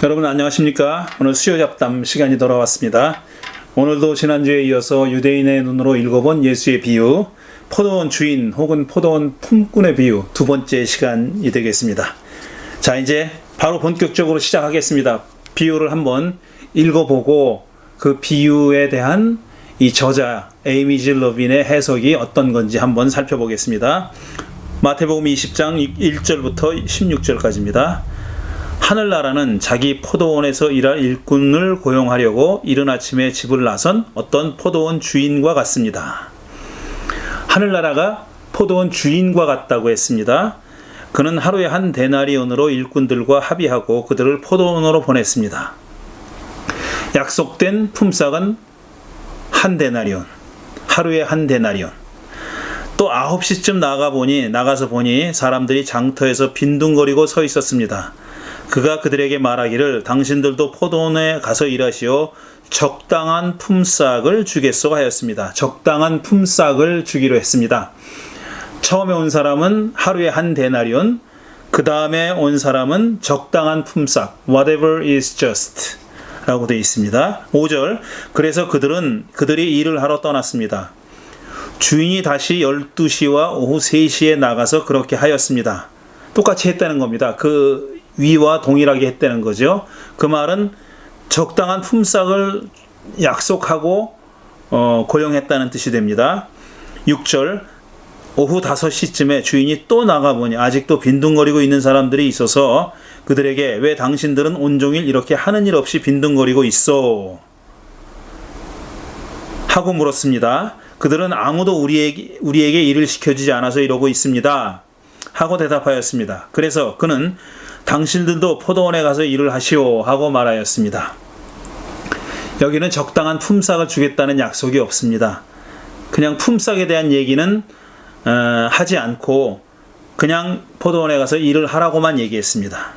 여러분 안녕하십니까? 오늘 수요 잡담 시간이 돌아왔습니다. 오늘도 지난주에 이어서 유대인의 눈으로 읽어본 예수의 비유, 포도원 주인 혹은 포도원 품꾼의 비유 두 번째 시간이 되겠습니다. 자, 이제 바로 본격적으로 시작하겠습니다. 비유를 한번 읽어보고 그 비유에 대한 이 저자 에이미 질 러빈의 해석이 어떤 건지 한번 살펴보겠습니다. 마태복음 20장 1절부터 16절까지입니다. 하늘나라는 자기 포도원에서 일할 일꾼을 고용하려고 이른 아침에 집을 나선 어떤 포도원 주인과 같습니다. 하늘나라가 포도원 주인과 같다고 했습니다. 그는 하루에 한 데나리온으로 일꾼들과 합의하고 그들을 포도원으로 보냈습니다. 약속된 품삯은 한 데나리온, 하루에 한 데나리온. 또 9시쯤 나가서 보니 사람들이 장터에서 빈둥거리고 서 있었습니다. 그가 그들에게 말하기를 당신들도 포도원에 가서 일하시오. 적당한 품삯을 주겠소 하였습니다. 적당한 품삯을 주기로 했습니다. 처음에 온 사람은 하루에 한 데나리온, 그 다음에 온 사람은 적당한 품삯, whatever is just 라고 되어 있습니다. 5절, 그래서 그들이 일을 하러 떠났습니다. 주인이 다시 12시와 오후 3시에 나가서 그렇게 하였습니다. 똑같이 했다는 겁니다. 그 위와 동일하게 했다는 거죠. 그 말은 적당한 품삯을 약속하고 고용했다는 뜻이 됩니다. 6절, 오후 5시쯤에 주인이 또 나가보니 아직도 빈둥거리고 있는 사람들이 있어서 그들에게 왜 당신들은 온종일 이렇게 하는 일 없이 빈둥거리고 있어? 하고 물었습니다. 그들은 아무도 우리에게 일을 시켜주지 않아서 이러고 있습니다. 하고 대답하였습니다. 그래서 그는 당신들도 포도원에 가서 일을 하시오 하고 말하였습니다. 여기는 적당한 품삯을 주겠다는 약속이 없습니다. 그냥 품삯에 대한 얘기는 하지 않고 그냥 포도원에 가서 일을 하라고만 얘기했습니다.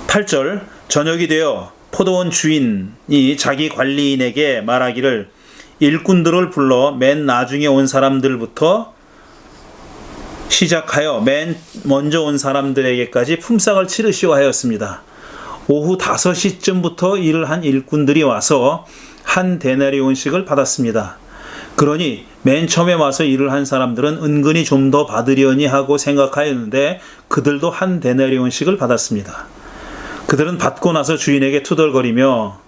8절, 저녁이 되어 포도원 주인이 자기 관리인에게 말하기를 일꾼들을 불러 맨 나중에 온 사람들부터 시작하여 맨 먼저 온 사람들에게까지 품삯을 치르시오 하였습니다. 오후 5시쯤부터 일을 한 일꾼들이 와서 한 데나리온씩을 받았습니다. 그러니 맨 처음에 와서 일을 한 사람들은 은근히 좀 더 받으려니 하고 생각하였는데 그들도 한 데나리온씩을 받았습니다. 그들은 받고 나서 주인에게 투덜거리며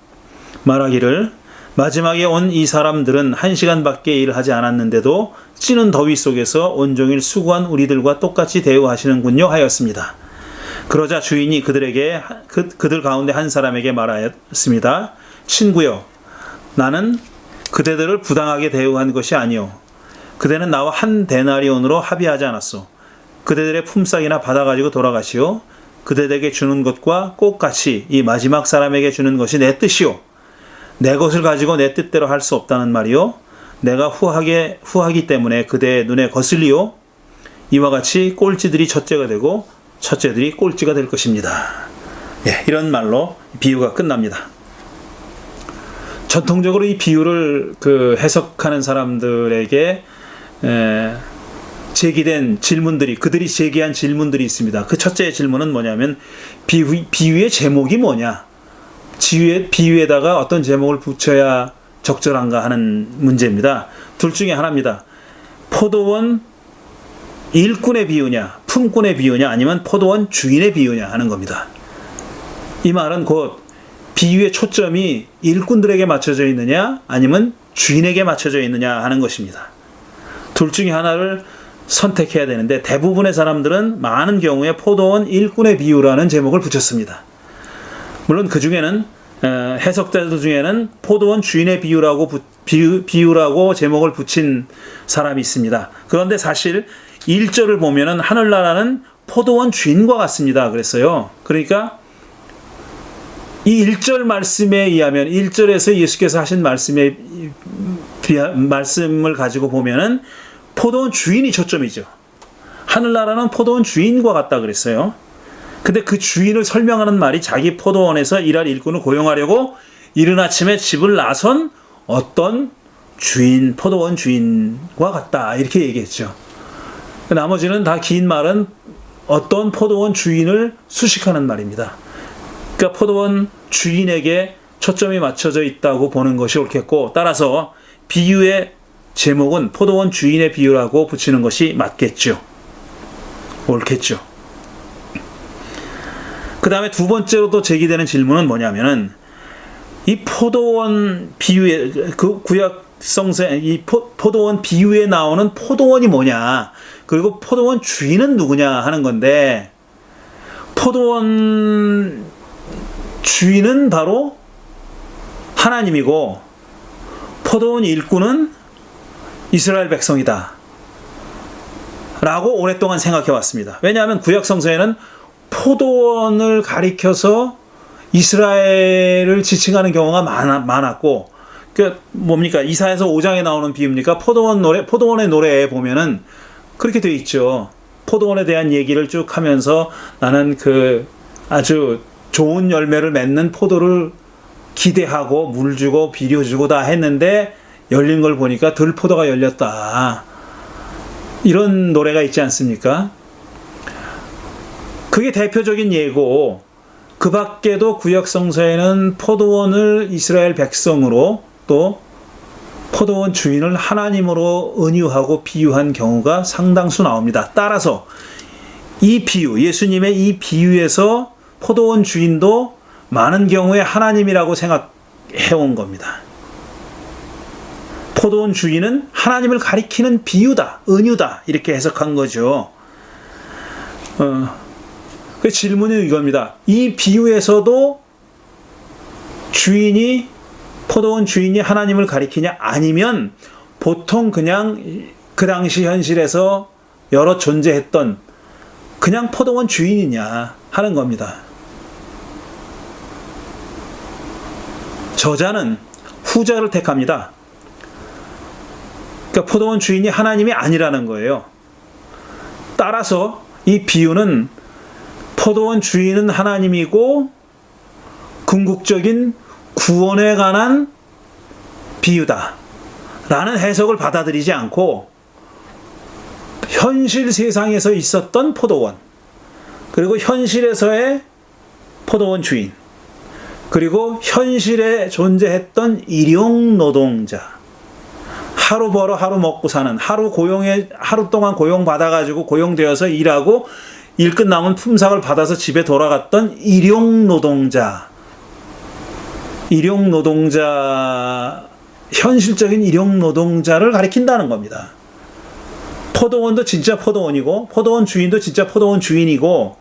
말하기를 마지막에 온 이 사람들은 1시간밖에 일을 하지 않았는데도 찌는 더위 속에서 온종일 수고한 우리들과 똑같이 대우하시는군요 하였습니다. 그러자 주인이 그들 가운데 한 사람에게 말하였습니다. 친구여, 나는 그대들을 부당하게 대우한 것이 아니오. 그대는 나와 한 데나리온으로 합의하지 않았소. 그대들의 품삯이나 받아가지고 돌아가시오. 그대에게 주는 것과 똑같이 이 마지막 사람에게 주는 것이 내 뜻이오. 내 것을 가지고 내 뜻대로 할 수 없다는 말이요. 내가 후하기 때문에 그대의 눈에 거슬리요. 이와 같이 꼴찌들이 첫째가 되고 첫째들이 꼴찌가 될 것입니다. 이런 말로 비유가 끝납니다. 전통적으로 이 비유를 해석하는 사람들에게 제기된 질문들이, 그들이 제기한 질문들이 있습니다. 그 첫째 질문은 뭐냐면 비유의 제목이 뭐냐? 비유에다가 어떤 제목을 붙여야 적절한가 하는 문제입니다. 둘 중에 하나입니다. 포도원 일꾼의 비유냐, 품꾼의 비유냐, 아니면 포도원 주인의 비유냐 하는 겁니다. 이 말은 곧 비유의 초점이 일꾼들에게 맞춰져 있느냐, 아니면 주인에게 맞춰져 있느냐 하는 것입니다. 둘 중에 하나를 선택해야 되는데 대부분의 사람들은 많은 경우에 포도원 일꾼의 비유라는 제목을 붙였습니다. 물론 그 중에는 해석자들 중에는 포도원 주인의 비유라고 제목을 붙인 사람이 있습니다. 그런데 사실 1절을 보면은 하늘나라는 포도원 주인과 같습니다. 그랬어요. 그러니까 이 1절 말씀에 의하면 1절에서 예수께서 하신 말씀을 가지고 보면은 포도원 주인이 초점이죠. 하늘나라는 포도원 주인과 같다 그랬어요. 근데 그 주인을 설명하는 말이 자기 포도원에서 일할 일꾼을 고용하려고 이른 아침에 집을 나선 어떤 주인, 포도원 주인과 같다 이렇게 얘기했죠. 나머지는 다 긴 말은 어떤 포도원 주인을 수식하는 말입니다. 그러니까 포도원 주인에게 초점이 맞춰져 있다고 보는 것이 옳겠고, 따라서 비유의 제목은 포도원 주인의 비유라고 붙이는 것이 맞겠죠. 옳겠죠. 그 다음에 두 번째로 또 제기되는 질문은 뭐냐면은, 이 포도원 비유에, 그 구약 성서에 이 포도원 비유에 나오는 포도원이 뭐냐, 그리고 포도원 주인은 누구냐 하는 건데, 포도원 주인은 바로 하나님이고 포도원 일꾼은 이스라엘 백성이다 라고 오랫동안 생각해 왔습니다. 왜냐하면 구약 성서에는 포도원을 가리켜서 이스라엘을 지칭하는 경우가 많았고, 그 뭡니까? 이사야서 5장에 나오는 비유입니까? 포도원의 노래에 보면은 그렇게 되어 있죠. 포도원에 대한 얘기를 쭉 하면서 나는 그 아주 좋은 열매를 맺는 포도를 기대하고 물 주고 비료 주고 다 했는데 열린 걸 보니까 들포도가 열렸다. 이런 노래가 있지 않습니까? 그게 대표적인 예고, 그 밖에도 구약 성서에는 포도원을 이스라엘 백성으로, 또 포도원 주인을 하나님으로 은유하고 비유한 경우가 상당수 나옵니다. 따라서 이 비유, 예수님의 이 비유에서 포도원 주인도 많은 경우에 하나님이라고 생각해온 겁니다. 포도원 주인은 하나님을 가리키는 비유다, 은유다, 이렇게 해석한 거죠. 그 질문이 이겁니다. 이 비유에서도 포도원 주인이 하나님을 가리키냐, 아니면 보통 그냥 그 당시 현실에서 여러 존재했던 그냥 포도원 주인이냐 하는 겁니다. 저자는 후자를 택합니다. 그러니까 포도원 주인이 하나님이 아니라는 거예요. 따라서 이 비유는 포도원 주인은 하나님이고 궁극적인 구원에 관한 비유다 라는 해석을 받아들이지 않고, 현실 세상에서 있었던 포도원, 그리고 현실에서의 포도원 주인, 그리고 현실에 존재했던 일용 노동자, 하루 벌어 하루 먹고 사는, 하루 동안 고용받아가지고 고용되어서 일하고 일 끝나면 품삯을 받아서 집에 돌아갔던 일용 노동자, 현실적인 일용 노동자를 가리킨다는 겁니다. 포도원도 진짜 포도원이고, 포도원 주인도 진짜 포도원 주인이고,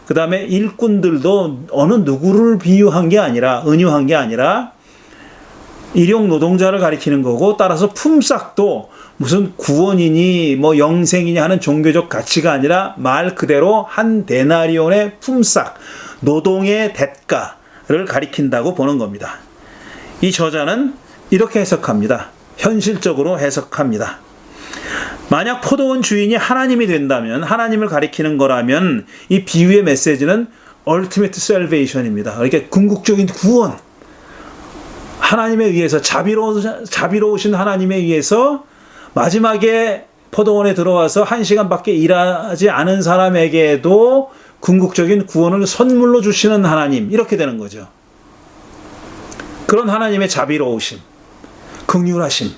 그 다음에 일꾼들도 어느 누구를 비유한 게 아니라, 은유한 게 아니라 일용 노동자를 가리키는 거고, 따라서 품삯도 무슨 구원이니 뭐 영생이니 하는 종교적 가치가 아니라 말 그대로 한 데나리온의 품삯, 노동의 대가를 가리킨다고 보는 겁니다. 이 저자는 이렇게 해석합니다. 현실적으로 해석합니다. 만약 포도원 주인이 하나님이 된다면, 하나님을 가리키는 거라면 이 비유의 메시지는 ultimate salvation입니다. 그러니까 궁극적인 구원, 하나님에 의해서 자비로우신 하나님에 의해서 마지막에 포도원에 들어와서 1시간밖에 일하지 않은 사람에게도 궁극적인 구원을 선물로 주시는 하나님, 이렇게 되는 거죠. 그런 하나님의 자비로우심, 긍휼하심,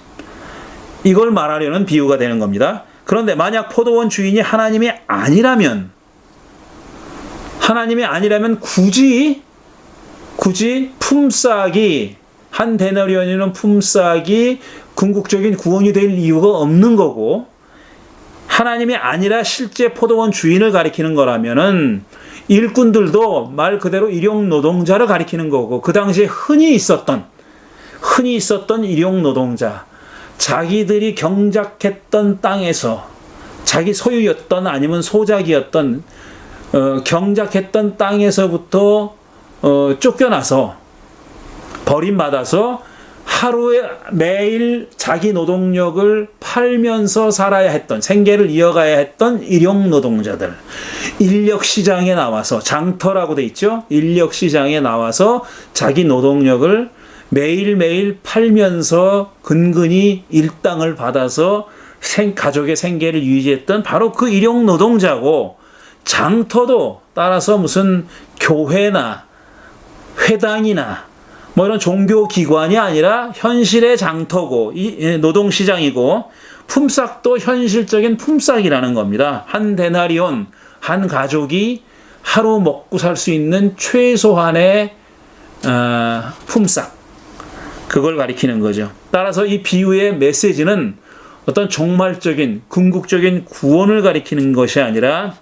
이걸 말하려는 비유가 되는 겁니다. 그런데 만약 포도원 주인이 하나님이 아니라면 굳이 품삯이, 한 데나리온이면 품삯이 궁극적인 구원이 될 이유가 없는 거고, 하나님이 아니라 실제 포도원 주인을 가리키는 거라면은 일꾼들도 말 그대로 일용 노동자를 가리키는 거고, 그 당시에 흔히 있었던 일용 노동자, 자기들이 경작했던 땅에서, 자기 소유였던 아니면 소작이었던 경작했던 땅에서부터 쫓겨나서 버림받아서 하루에 매일 자기 노동력을 팔면서 살아야 했던, 생계를 이어가야 했던 일용 노동자들, 인력시장에 나와서, 장터라고 돼 있죠. 인력시장에 나와서 자기 노동력을 매일매일 팔면서 근근히 일당을 받아서 가족의 생계를 유지했던 바로 그 일용 노동자고, 장터도 따라서 무슨 교회나 회당이나 뭐 이런 종교 기관이 아니라 현실의 장터고 노동시장이고 품삯도 현실적인 품삯이라는 겁니다. 한 데나리온, 한 가족이 하루 먹고 살 수 있는 최소한의 품삯, 그걸 가리키는 거죠. 따라서 이 비유의 메시지는 어떤 종말적인 궁극적인 구원을 가리키는 것이 아니라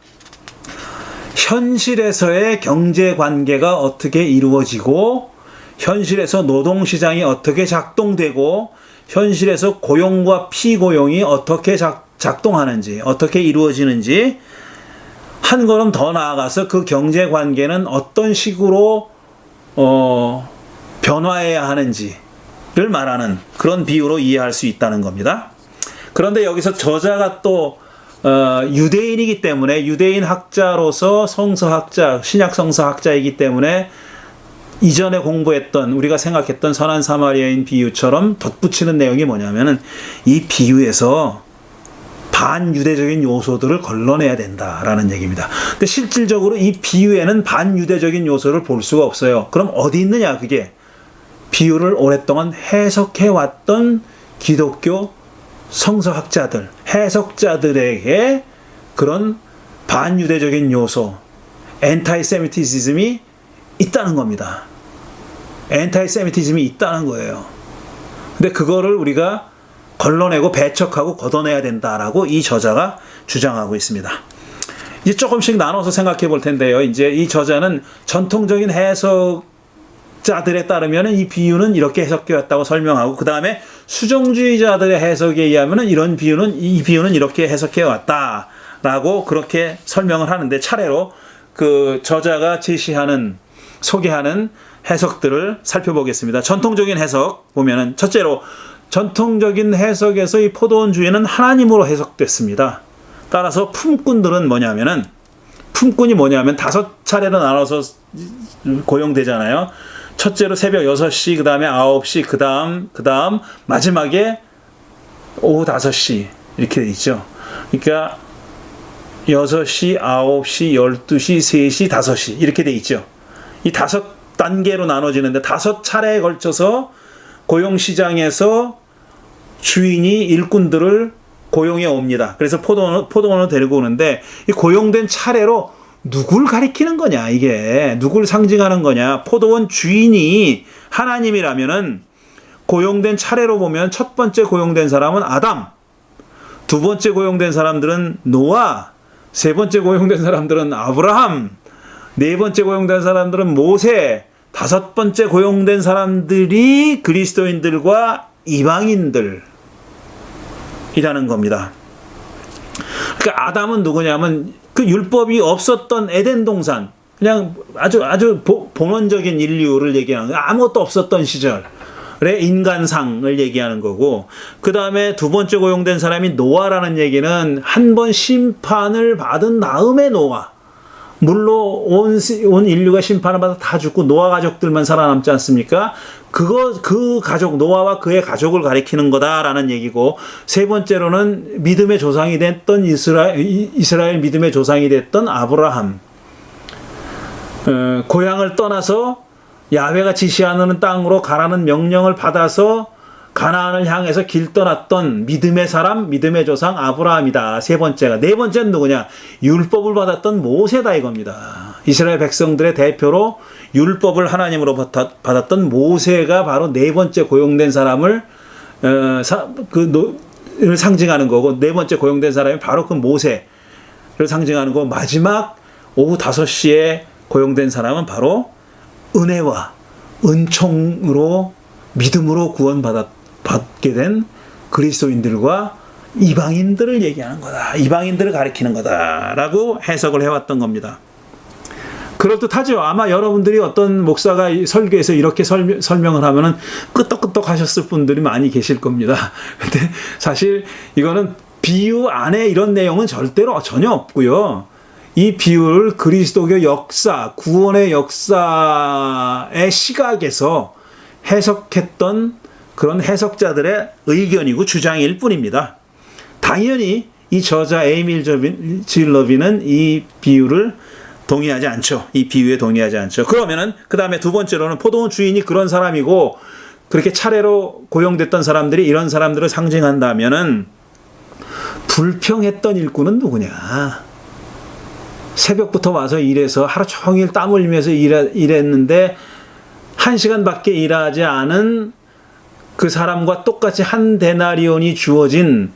현실에서의 경제관계가 어떻게 이루어지고 현실에서 노동시장이 어떻게 작동되고 현실에서 고용과 피고용이 어떻게 작동하는지, 어떻게 이루어지는지, 한 걸음 더 나아가서 그 경제관계는 어떤 식으로 변화해야 하는지를 말하는 그런 비유로 이해할 수 있다는 겁니다. 그런데 여기서 저자가 또 유대인이기 때문에, 유대인 학자로서 성서학자, 신약 성서학자이기 때문에 이전에 공부했던, 우리가 생각했던 선한 사마리아인 비유처럼 덧붙이는 내용이 뭐냐면은 이 비유에서 반유대적인 요소들을 걸러내야 된다라는 얘기입니다. 근데 실질적으로 이 비유에는 반유대적인 요소를 볼 수가 없어요. 그럼 어디 있느냐, 그게? 비유를 오랫동안 해석해왔던 기독교 성서학자들, 해석자들에게 그런 반유대적인 요소, 엔타이세미티즘이 있다는 겁니다. 엔타이세미티즘이 있다는 거예요. 근데 그거를 우리가 걸러내고 배척하고 걷어내야 된다라고 이 저자가 주장하고 있습니다. 이제 조금씩 나눠서 생각해 볼 텐데요. 이제 이 저자는 전통적인 해석자들에 따르면 이 비유는 이렇게 해석되었다고 설명하고, 그 다음에 수정주의자들의 해석에 의하면 이 비유는 이렇게 해석해 왔다라고 그렇게 설명을 하는데, 차례로 그 저자가 소개하는 해석들을 살펴보겠습니다. 전통적인 해석 보면은, 첫째로 전통적인 해석에서 이 포도원주의는 하나님으로 해석됐습니다. 따라서 품꾼들은 품꾼이 뭐냐면 5차례로 나눠서 고용되잖아요. 첫째로 새벽 6시, 그 다음에 9시, 그 다음 마지막에 오후 5시 이렇게 돼 있죠. 그러니까 6시, 9시, 12시, 3시, 5시 이렇게 돼 있죠. 이 5단계로 나눠지는데 5차례에 걸쳐서 고용시장에서 주인이 일꾼들을 고용해 옵니다. 그래서 포도원을 데리고 오는데, 이 고용된 차례로 누굴 가리키는 거냐, 이게 누굴 상징하는 거냐. 포도원 주인이 하나님이라면은 고용된 차례로 보면 첫 번째 고용된 사람은 아담, 두 번째 고용된 사람들은 노아, 세 번째 고용된 사람들은 아브라함, 네 번째 고용된 사람들은 모세, 5번째 고용된 사람들이 그리스도인들과 이방인들이라는 겁니다. 그러니까 아담은 누구냐면 그 율법이 없었던 에덴 동산, 그냥 아주 본원적인 인류를 얘기하는 거예요. 아무것도 없었던 시절의 인간상을 얘기하는 거고, 그 다음에 두 번째 고용된 사람이 노아라는 얘기는 한 번 심판을 받은 다음에 노아, 물로 온 인류가 심판을 받아 다 죽고 노아 가족들만 살아남지 않습니까? 그 가족, 노아와 그의 가족을 가리키는 거다라는 얘기고, 세 번째로는 믿음의 조상이 됐던 이스라엘 믿음의 조상이 됐던 아브라함, 고향을 떠나서 야훼가 지시하는 땅으로 가라는 명령을 받아서 가나안을 향해서 길 떠났던 믿음의 사람, 믿음의 조상 아브라함이다. 세 번째가. 네 번째는 누구냐? 율법을 받았던 모세다 이겁니다. 이스라엘 백성들의 대표로 율법을 하나님으로 받았던 모세가 바로 네 번째 고용된 사람을 상징하는 거고, 네 번째 고용된 사람이 바로 그 모세를 상징하는 거고, 마지막 오후 5시에 고용된 사람은 바로 은혜와 은총으로 믿음으로 구원받게 된 그리스도인들과 이방인들을 얘기하는 거다. 이방인들을 가리키는 거다라고 해석을 해왔던 겁니다. 그럴듯하죠. 아마 여러분들이 어떤 목사가 설교에서 이렇게 설명을 하면은 끄떡끄떡 하셨을 분들이 많이 계실 겁니다. 근데 사실 이거는 비유 안에 이런 내용은 전혀 없고요. 이 비유를 그리스도교 역사, 구원의 역사의 시각에서 해석했던 그런 해석자들의 의견이고 주장일 뿐입니다. 당연히 이 저자 에이밀 G. 러비는 이 비유를 동의하지 않죠. 이 비유에 동의하지 않죠. 그러면은 그 다음에 두 번째로는 포도원 주인이 그런 사람이고 그렇게 차례로 고용됐던 사람들이 이런 사람들을 상징한다면은 불평했던 일꾼은 누구냐? 새벽부터 와서 일해서 하루 종일 땀 흘리면서 일했는데 1시간밖에 일하지 않은 그 사람과 똑같이 한 데나리온이 주어진,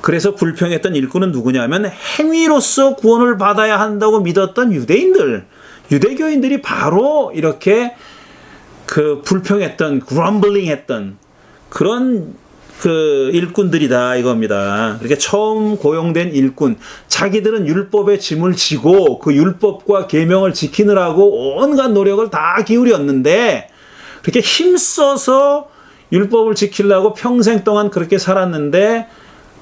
그래서 불평했던 일꾼은 누구냐면 행위로서 구원을 받아야 한다고 믿었던 유대인들, 유대교인들이 바로 이렇게 그 불평했던, grumbling 했던 그런 그 일꾼들이다 이겁니다. 그러니까 처음 고용된 일꾼, 자기들은 율법의 짐을 지고 그 율법과 계명을 지키느라고 온갖 노력을 다 기울였는데 그렇게 힘써서 율법을 지키려고 평생 동안 그렇게 살았는데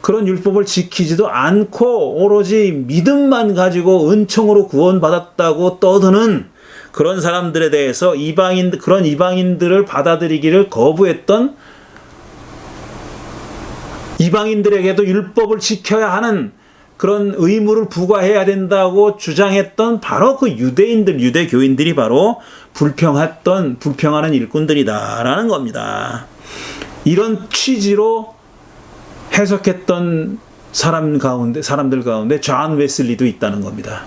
그런 율법을 지키지도 않고 오로지 믿음만 가지고 은총으로 구원받았다고 떠드는 그런 사람들에 대해서 그런 이방인들을 받아들이기를 거부했던, 이방인들에게도 율법을 지켜야 하는 그런 의무를 부과해야 된다고 주장했던 바로 그 유대인들, 유대교인들이 바로 불평하는 일꾼들이다라는 겁니다. 이런 취지로 해석했던 사람들 가운데 존 웨슬리도 있다는 겁니다.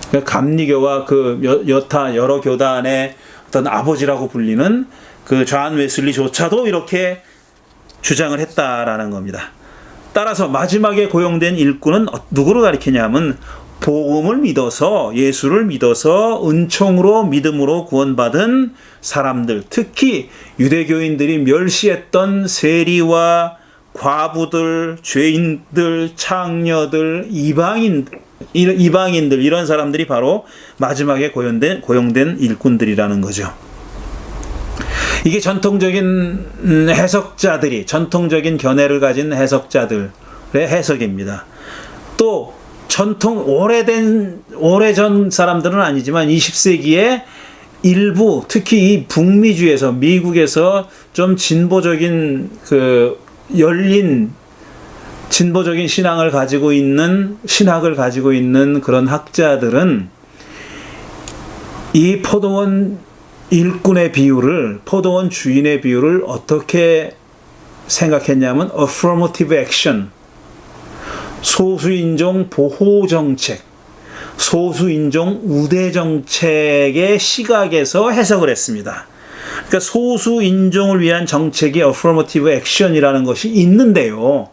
그러니까 감리교와 그 여러 교단의 어떤 아버지라고 불리는 그 존 웨슬리조차도 이렇게 주장을 했다라는 겁니다. 따라서 마지막에 고용된 일꾼은 누구를 가리키냐면 복음을 믿어서, 예수를 믿어서 은총으로 믿음으로 구원받은 사람들, 특히 유대교인들이 멸시했던 세리와 과부들, 죄인들, 창녀들, 이방인들 이런 사람들이 바로 마지막에 고용된 일꾼들이라는 거죠. 이게 전통적인 해석자들이, 전통적인 견해를 가진 해석자들의 해석입니다. 또 오래전 사람들은 아니지만 20세기에 일부, 특히 이 북미주에서, 미국에서 좀 진보적인 열린 진보적인 신학을 가지고 있는 그런 학자들은 이 포도원 일꾼의 비유를, 포도원 주인의 비유를 어떻게 생각했냐면 affirmative action, 소수인종 보호정책, 소수인종 우대정책의 시각에서 해석을 했습니다. 그러니까 소수인종을 위한 정책이 affirmative action이라는 것이 있는데요.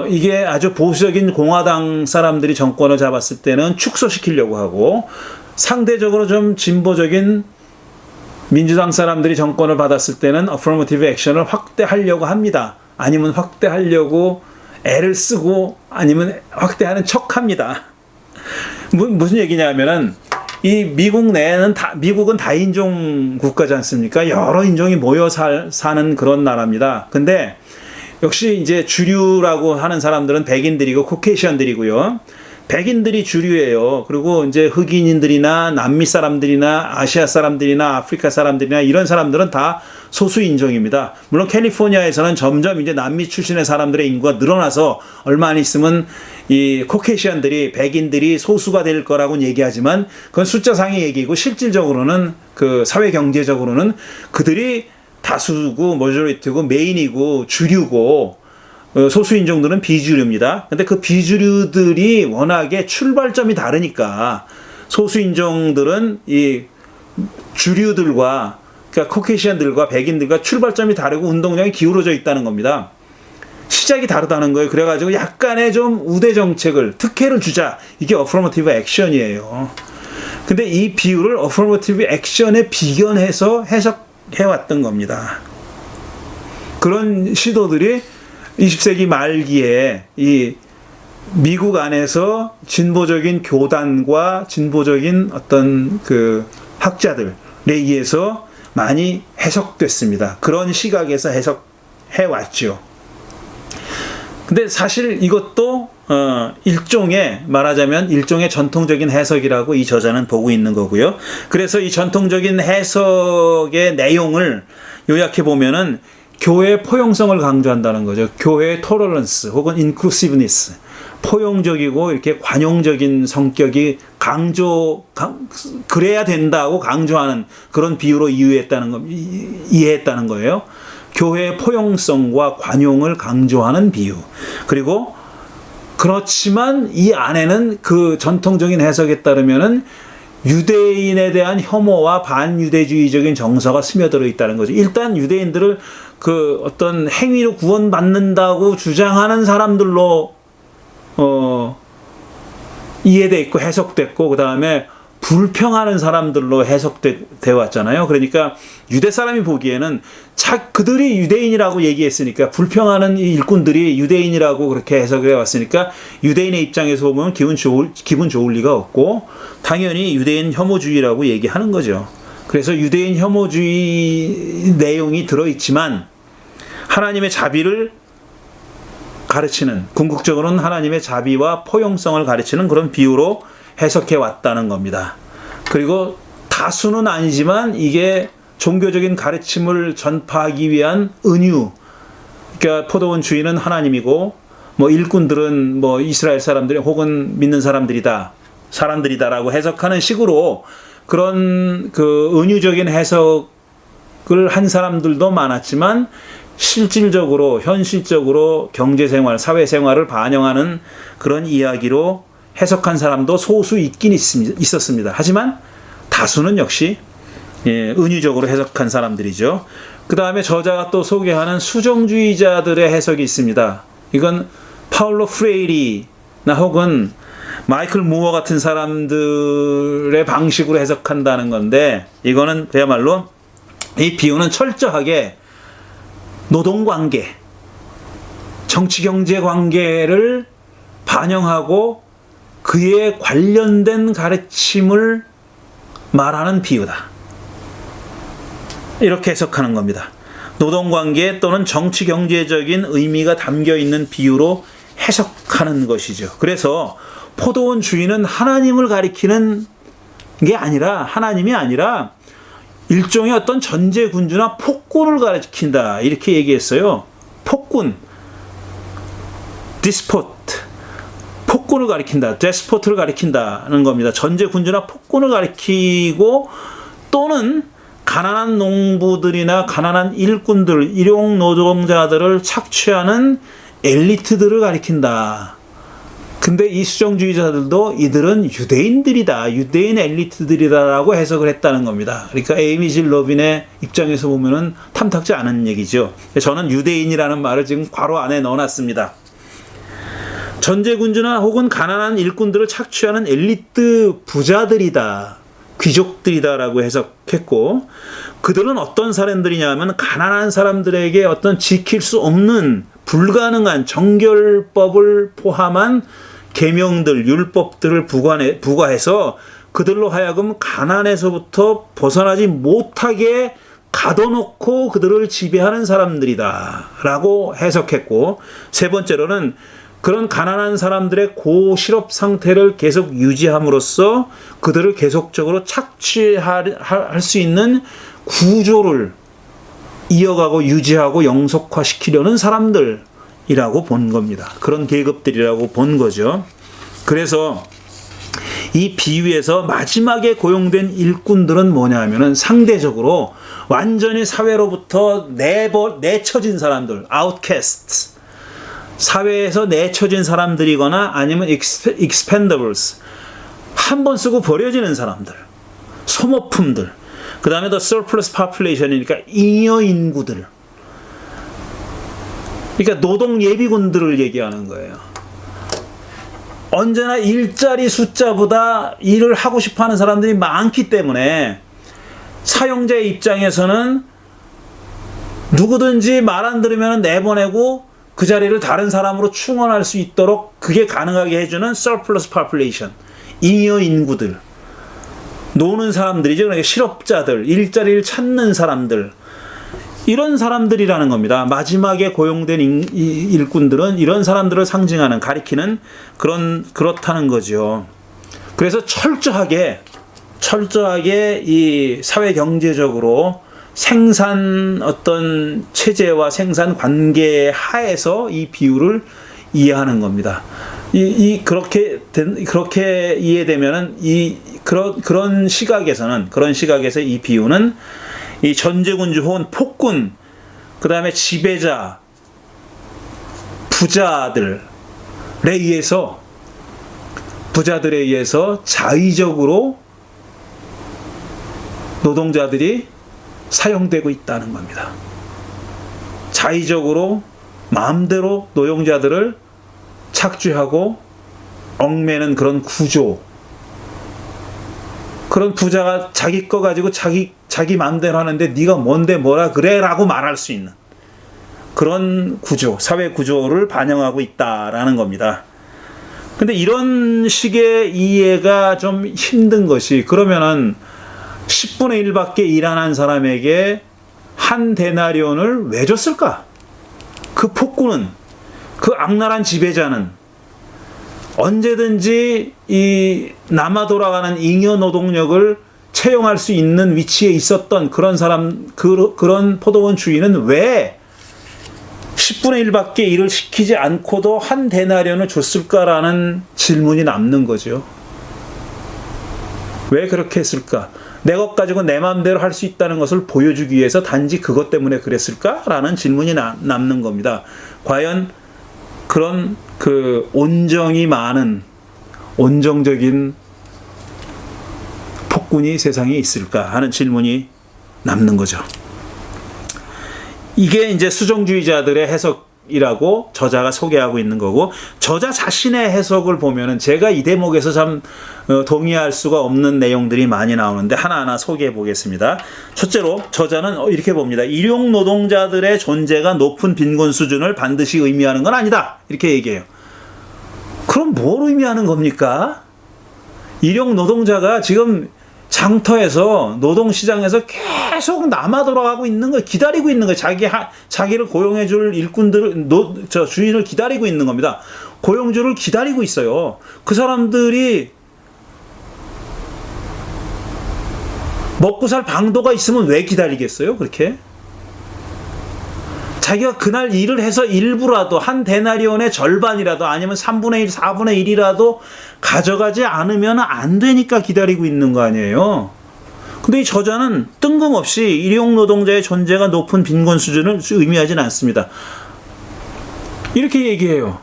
이게 아주 보수적인 공화당 사람들이 정권을 잡았을 때는 축소시키려고 하고, 상대적으로 좀 진보적인 민주당 사람들이 정권을 받았을 때는 affirmative action을 확대하려고 합니다. 아니면 확대하려고 애를 쓰고, 아니면 확대하는 척합니다. 무슨 얘기냐면은 이 미국 내에는 미국은 다인종 국가지 않습니까? 여러 인종이 모여 사는 그런 나라입니다. 근데 역시 이제 주류라고 하는 사람들은 백인들이고 코케이션들이고요. 백인들이 주류예요. 그리고 이제 흑인인들이나 남미 사람들이나 아시아 사람들이나 아프리카 사람들이나 이런 사람들은 다 소수 인종입니다. 물론 캘리포니아에서는 점점 이제 남미 출신의 사람들의 인구가 늘어나서 얼마 안 있으면 이 코케이션들이, 백인들이 소수가 될 거라고 얘기하지만 그건 숫자상의 얘기고, 실질적으로는 그 사회 경제적으로는 그들이 다수고 머저리티고 메인이고 주류고, 소수인종들은 비주류입니다. 근데 그 비주류들이 워낙에 출발점이 다르니까 소수인종들은 이 주류들과, 그러니까 코케이션들과 백인들과 출발점이 다르고 운동량이 기울어져 있다는 겁니다. 시작이 다르다는 거예요. 그래가지고 약간의 좀 우대 정책을, 특혜를 주자. 이게 affirmative action이에요. 근데 이 비유를 affirmative action에 비견해서 해석해왔던 겁니다. 그런 시도들이 20세기 말기에 이 미국 안에서 진보적인 교단과 진보적인 어떤 그 학자들에 의해서 많이 해석됐습니다. 그런 시각에서 해석해 왔죠. 근데 사실 이것도 말하자면 일종의 전통적인 해석이라고 이 저자는 보고 있는 거고요. 그래서 이 전통적인 해석의 내용을 요약해 보면은 교회의 포용성을 강조한다는 거죠. 교회의 토러런스 혹은 인클루시브니스, 포용적이고 이렇게 관용적인 성격이 그래야 된다고 강조하는 그런 비유로 이해했다는 거예요. 교회의 포용성과 관용을 강조하는 비유. 그리고 그렇지만 이 안에는 그 전통적인 해석에 따르면은 유대인에 대한 혐오와 반유대주의적인 정서가 스며들어 있다는 거죠. 일단 유대인들을 그 어떤 행위로 구원받는다고 주장하는 사람들로 이해돼 있고 해석됐고, 그 다음에 불평하는 사람들로 해석되어 왔잖아요. 그러니까 유대 사람이 보기에는 그들이 유대인이라고 얘기했으니까, 불평하는 이 일꾼들이 유대인이라고 그렇게 해석을 해왔으니까 유대인의 입장에서 보면 기분 좋을 리가 없고, 당연히 유대인 혐오주의라고 얘기하는 거죠. 그래서 유대인 혐오주의 내용이 들어있지만 하나님의 자비를 가르치는, 궁극적으로는 하나님의 자비와 포용성을 가르치는 그런 비유로 해석해 왔다는 겁니다. 그리고 다수는 아니지만 이게 종교적인 가르침을 전파하기 위한 은유, 그러니까 포도원 주인은 하나님이고 뭐 일꾼들은 뭐 이스라엘 사람들이 혹은 믿는 사람들이다라고 해석하는 식으로 그런 그 은유적인 해석을 한 사람들도 많았지만, 실질적으로 현실적으로 경제생활, 사회생활을 반영하는 그런 이야기로 해석한 사람도 소수 있긴 있었습니다. 하지만 다수는 역시 은유적으로 해석한 사람들이죠. 그 다음에 저자가 또 소개하는 수정주의자들의 해석이 있습니다. 이건 파울로 프레이리나 혹은 마이클 무어 같은 사람들의 방식으로 해석한다는 건데, 이거는 그야말로 이 비유는 철저하게 노동관계, 정치경제관계를 반영하고 그에 관련된 가르침을 말하는 비유다, 이렇게 해석하는 겁니다. 노동관계 또는 정치경제적인 의미가 담겨있는 비유로 해석하는 것이죠. 그래서 포도원 주인은 하나님을 가리키는 게 아니라, 하나님이 아니라 일종의 어떤 전제군주나 폭군을 가리킨다, 이렇게 얘기했어요. 폭군, 디스포트, 폭군을 가리킨다, 데스포트를 가리킨다는 겁니다. 전제군주나 폭군을 가리키고, 또는 가난한 농부들이나 가난한 일꾼들, 일용 노동자들을 착취하는 엘리트들을 가리킨다. 근데 이 수정주의자들도 이들은 유대인들이다, 유대인 엘리트들이다라고 해석을 했다는 겁니다. 그러니까 에이미 질 러빈의 입장에서 보면은 탐탁지 않은 얘기죠. 저는 유대인이라는 말을 지금 괄호 안에 넣어놨습니다. 전제군주나 혹은 가난한 일꾼들을 착취하는 엘리트 부자들이다, 귀족들이다라고 해석했고, 그들은 어떤 사람들이냐면 가난한 사람들에게 어떤 지킬 수 없는 불가능한 정결법을 포함한 계명들, 율법들을 부과해서 그들로 하여금 가난에서부터 벗어나지 못하게 가둬놓고 그들을 지배하는 사람들이다 라고 해석했고, 세 번째로는 그런 가난한 사람들의 고실업 상태를 계속 유지함으로써 그들을 계속적으로 착취할 수 있는 구조를 이어가고 유지하고 영속화시키려는 사람들이라고 본 겁니다. 그런 계급들이라고 본 거죠. 그래서 이 비유에서 마지막에 고용된 일꾼들은 뭐냐 하면은 상대적으로 완전히 사회로부터 내쳐진 사람들, outcasts, 사회에서 내쳐진 사람들이거나 아니면 expendables, 한 번 쓰고 버려지는 사람들, 소모품들, 그 다음에 더 surplus population이니까 잉여 인구들, 그러니까 노동 예비군들을 얘기하는 거예요. 언제나 일자리 숫자보다 일을 하고 싶어하는 사람들이 많기 때문에 사용자의 입장에서는 누구든지 말 안 들으면 내보내고 그 자리를 다른 사람으로 충원할 수 있도록 그게 가능하게 해주는 surplus population, 잉여 인구들, 노는 사람들이죠. 그러니까 실업자들, 일자리를 찾는 사람들, 이런 사람들이라는 겁니다. 마지막에 고용된 일꾼들은 이런 사람들을 상징하는, 가리키는 그렇다는 거죠. 그래서 철저하게 이 사회 경제적으로 생산 어떤 체제와 생산 관계 하에서 이 비유를 이해하는 겁니다. 그렇게 이해되면은 그런 시각에서 이 비유는 이 전제군주 혹은 폭군, 그 다음에 지배자, 부자들에 의해서 자의적으로 노동자들이 사용되고 있다는 겁니다. 자의적으로 마음대로 노동자들을 착취하고 얽매는 그런 구조, 그런 부자가 자기 거 가지고 자기 마음대로 하는데 네가 뭔데 뭐라 그래? 라고 말할 수 있는 그런 구조, 사회 구조를 반영하고 있다라는 겁니다. 근데 이런 식의 이해가 좀 힘든 것이, 그러면은 10분의 1밖에 일 안 한 사람에게 한 데나리온을 왜 줬을까? 그 폭군은, 그 악랄한 지배자는 언제든지 이 남아 돌아가는 잉여 노동력을 채용할 수 있는 위치에 있었던 그런 사람, 그런 포도원 주인은 왜 10분의 1밖에 일을 시키지 않고도 한 데나리온을 줬을까라는 질문이 남는 거죠. 왜 그렇게 했을까? 내 것 가지고 내 마음대로 할 수 있다는 것을 보여주기 위해서 단지 그것 때문에 그랬을까라는 질문이 남는 겁니다. 과연 그런 그 온정이 많은 온정적인 폭군이 세상에 있을까 하는 질문이 남는 거죠. 이게 이제 수정주의자들의 해석이라고 저자가 소개하고 있는 거고, 저자 자신의 해석을 보면은 제가 이 대목에서 참 동의할 수가 없는 내용들이 많이 나오는데 하나하나 소개해 보겠습니다. 첫째로 저자는 이렇게 봅니다. 일용 노동자들의 존재가 높은 빈곤 수준을 반드시 의미하는 건 아니다, 이렇게 얘기해요. 그럼 뭘 의미하는 겁니까? 일용 노동자가 지금 장터에서, 노동시장에서 계속 남아 돌아가고 있는 거, 기다리고 있는 거예요. 자기를 고용해줄 일꾼들, 주인을 기다리고 있는 겁니다. 고용주를 기다리고 있어요. 그 사람들이 먹고 살 방도가 있으면 왜 기다리겠어요? 그렇게? 자기가 그날 일을 해서 일부라도, 한 데나리온의 절반이라도, 아니면 3분의 1, 4분의 1이라도 가져가지 않으면 안 되니까 기다리고 있는 거 아니에요. 근데 이 저자는 뜬금없이 일용 노동자의 존재가 높은 빈곤 수준을 의미하진 않습니다. 이렇게 얘기해요.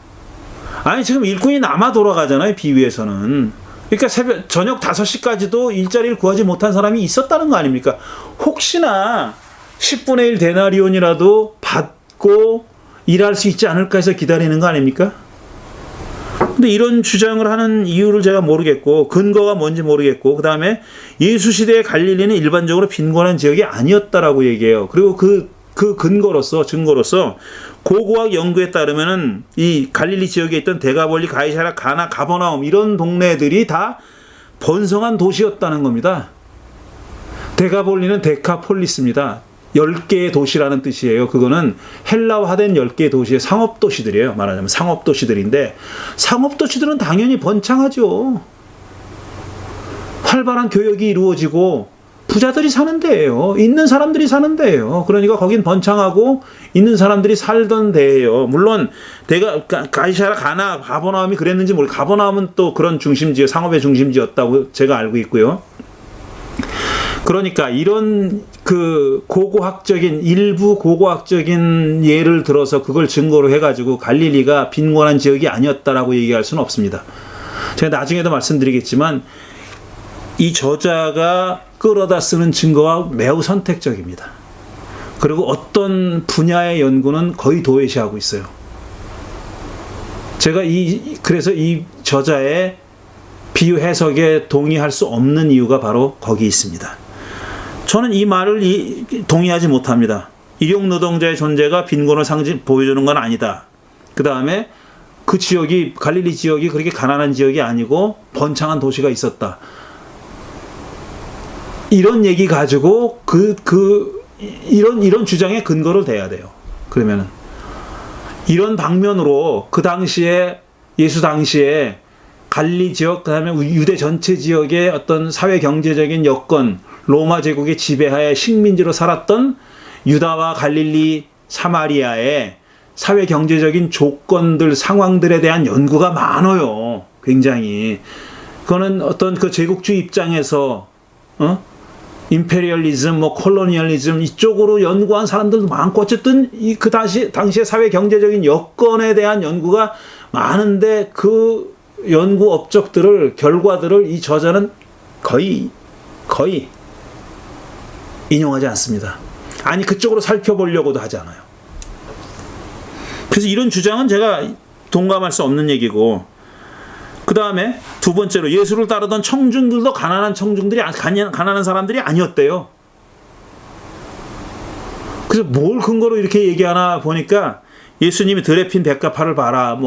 아니, 지금 일꾼이 남아 돌아가잖아요, 비유에서는. 그러니까 저녁 5시까지도 일자리를 구하지 못한 사람이 있었다는 거 아닙니까? 혹시나 10분의 1 데나리온이라도 받고 일할 수 있지 않을까 해서 기다리는 거 아닙니까? 근데 이런 주장을 하는 이유를 제가 모르겠고, 근거가 뭔지 모르겠고, 그 다음에 예수 시대의 갈릴리는 일반적으로 빈곤한 지역이 아니었다라고 얘기해요. 그리고 그 증거로서 고고학 연구에 따르면은 이 갈릴리 지역에 있던 데가볼리, 가이사랴, 가나, 가버나움, 이런 동네들이 다 번성한 도시였다는 겁니다. 데가볼리는 데카폴리스입니다. 10개의 도시라는 뜻이에요. 그거는 헬라화된 10개의 도시의 상업도시들이에요. 말하자면 상업도시들인데, 상업도시들은 당연히 번창하죠. 활발한 교역이 이루어지고 부자들이 사는 데예요. 있는 사람들이 사는 데예요. 그러니까 거긴 번창하고 있는 사람들이 살던 데예요. 물론 가이사랴, 가나, 가버나움이 그랬는지 모르겠어요. 가버나움은 또 그런 중심지, 상업의 중심지였다고 제가 알고 있고요. 그러니까 이런 일부 고고학적인 예를 들어서 그걸 증거로 해가지고 갈릴리가 빈곤한 지역이 아니었다라고 얘기할 수는 없습니다. 제가 나중에도 말씀드리겠지만 이 저자가 끌어다 쓰는 증거가 매우 선택적입니다. 그리고 어떤 분야의 연구는 거의 도외시하고 있어요. 제가 그래서 이 저자의 비유 해석에 동의할 수 없는 이유가 바로 거기 있습니다. 저는 이 말을 동의하지 못합니다. 일용 노동자의 존재가 빈곤을 보여주는 건 아니다. 그 다음에 그 지역이, 갈릴리 지역이 그렇게 가난한 지역이 아니고 번창한 도시가 있었다. 이런 얘기 가지고 이런 주장에 근거를 대야 돼요. 그러면은 이런 방면으로 그 당시에, 예수 당시에 갈릴리 지역, 그 다음에 유대 전체 지역의 어떤 사회 경제적인 여건, 로마 제국의 지배하에 식민지로 살았던 유다와 갈릴리, 사마리아의 사회 경제적인 조건들, 상황들에 대한 연구가 많아요. 굉장히. 그거는 어떤 그 제국주의 입장에서 임페리얼리즘, 콜로니얼리즘 이쪽으로 연구한 사람들도 많고 어쨌든 그 당시의 사회 경제적인 여건에 대한 연구가 많은데 그 연구 업적들을 결과들을 이 저자는 거의 인용하지 않습니다. 아니 그쪽으로 살펴보려고도 하지 않아요. 그래서 이런 주장은 제가 동감할 수 없는 얘기고, 그 다음에 두 번째로 예수를 따르던 청중들도 가난한 사람들이 아니었대요. 그래서 뭘 근거로 이렇게 얘기하나 보니까 예수님이 들에 핀 백합화를 봐라,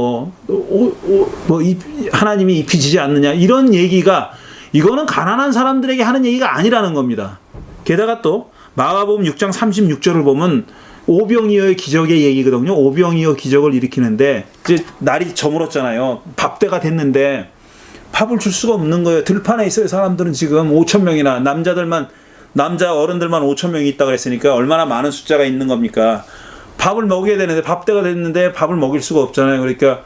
하나님이 잎이 지지 않느냐 이런 얘기가, 이거는 가난한 사람들에게 하는 얘기가 아니라는 겁니다. 게다가 또 마가복음 6장 36절을 보면 오병이어의 기적의 얘기거든요. 오병이어 기적을 일으키는데 이제 날이 저물었잖아요. 밥때가 됐는데 밥을 줄 수가 없는 거예요. 들판에 있어요. 사람들은 지금 5천 명이나 남자 어른들만 5천 명이 있다고 그랬으니까 얼마나 많은 숫자가 있는 겁니까? 밥을 먹여야 되는데 밥때가 됐는데 밥을 먹일 수가 없잖아요. 그러니까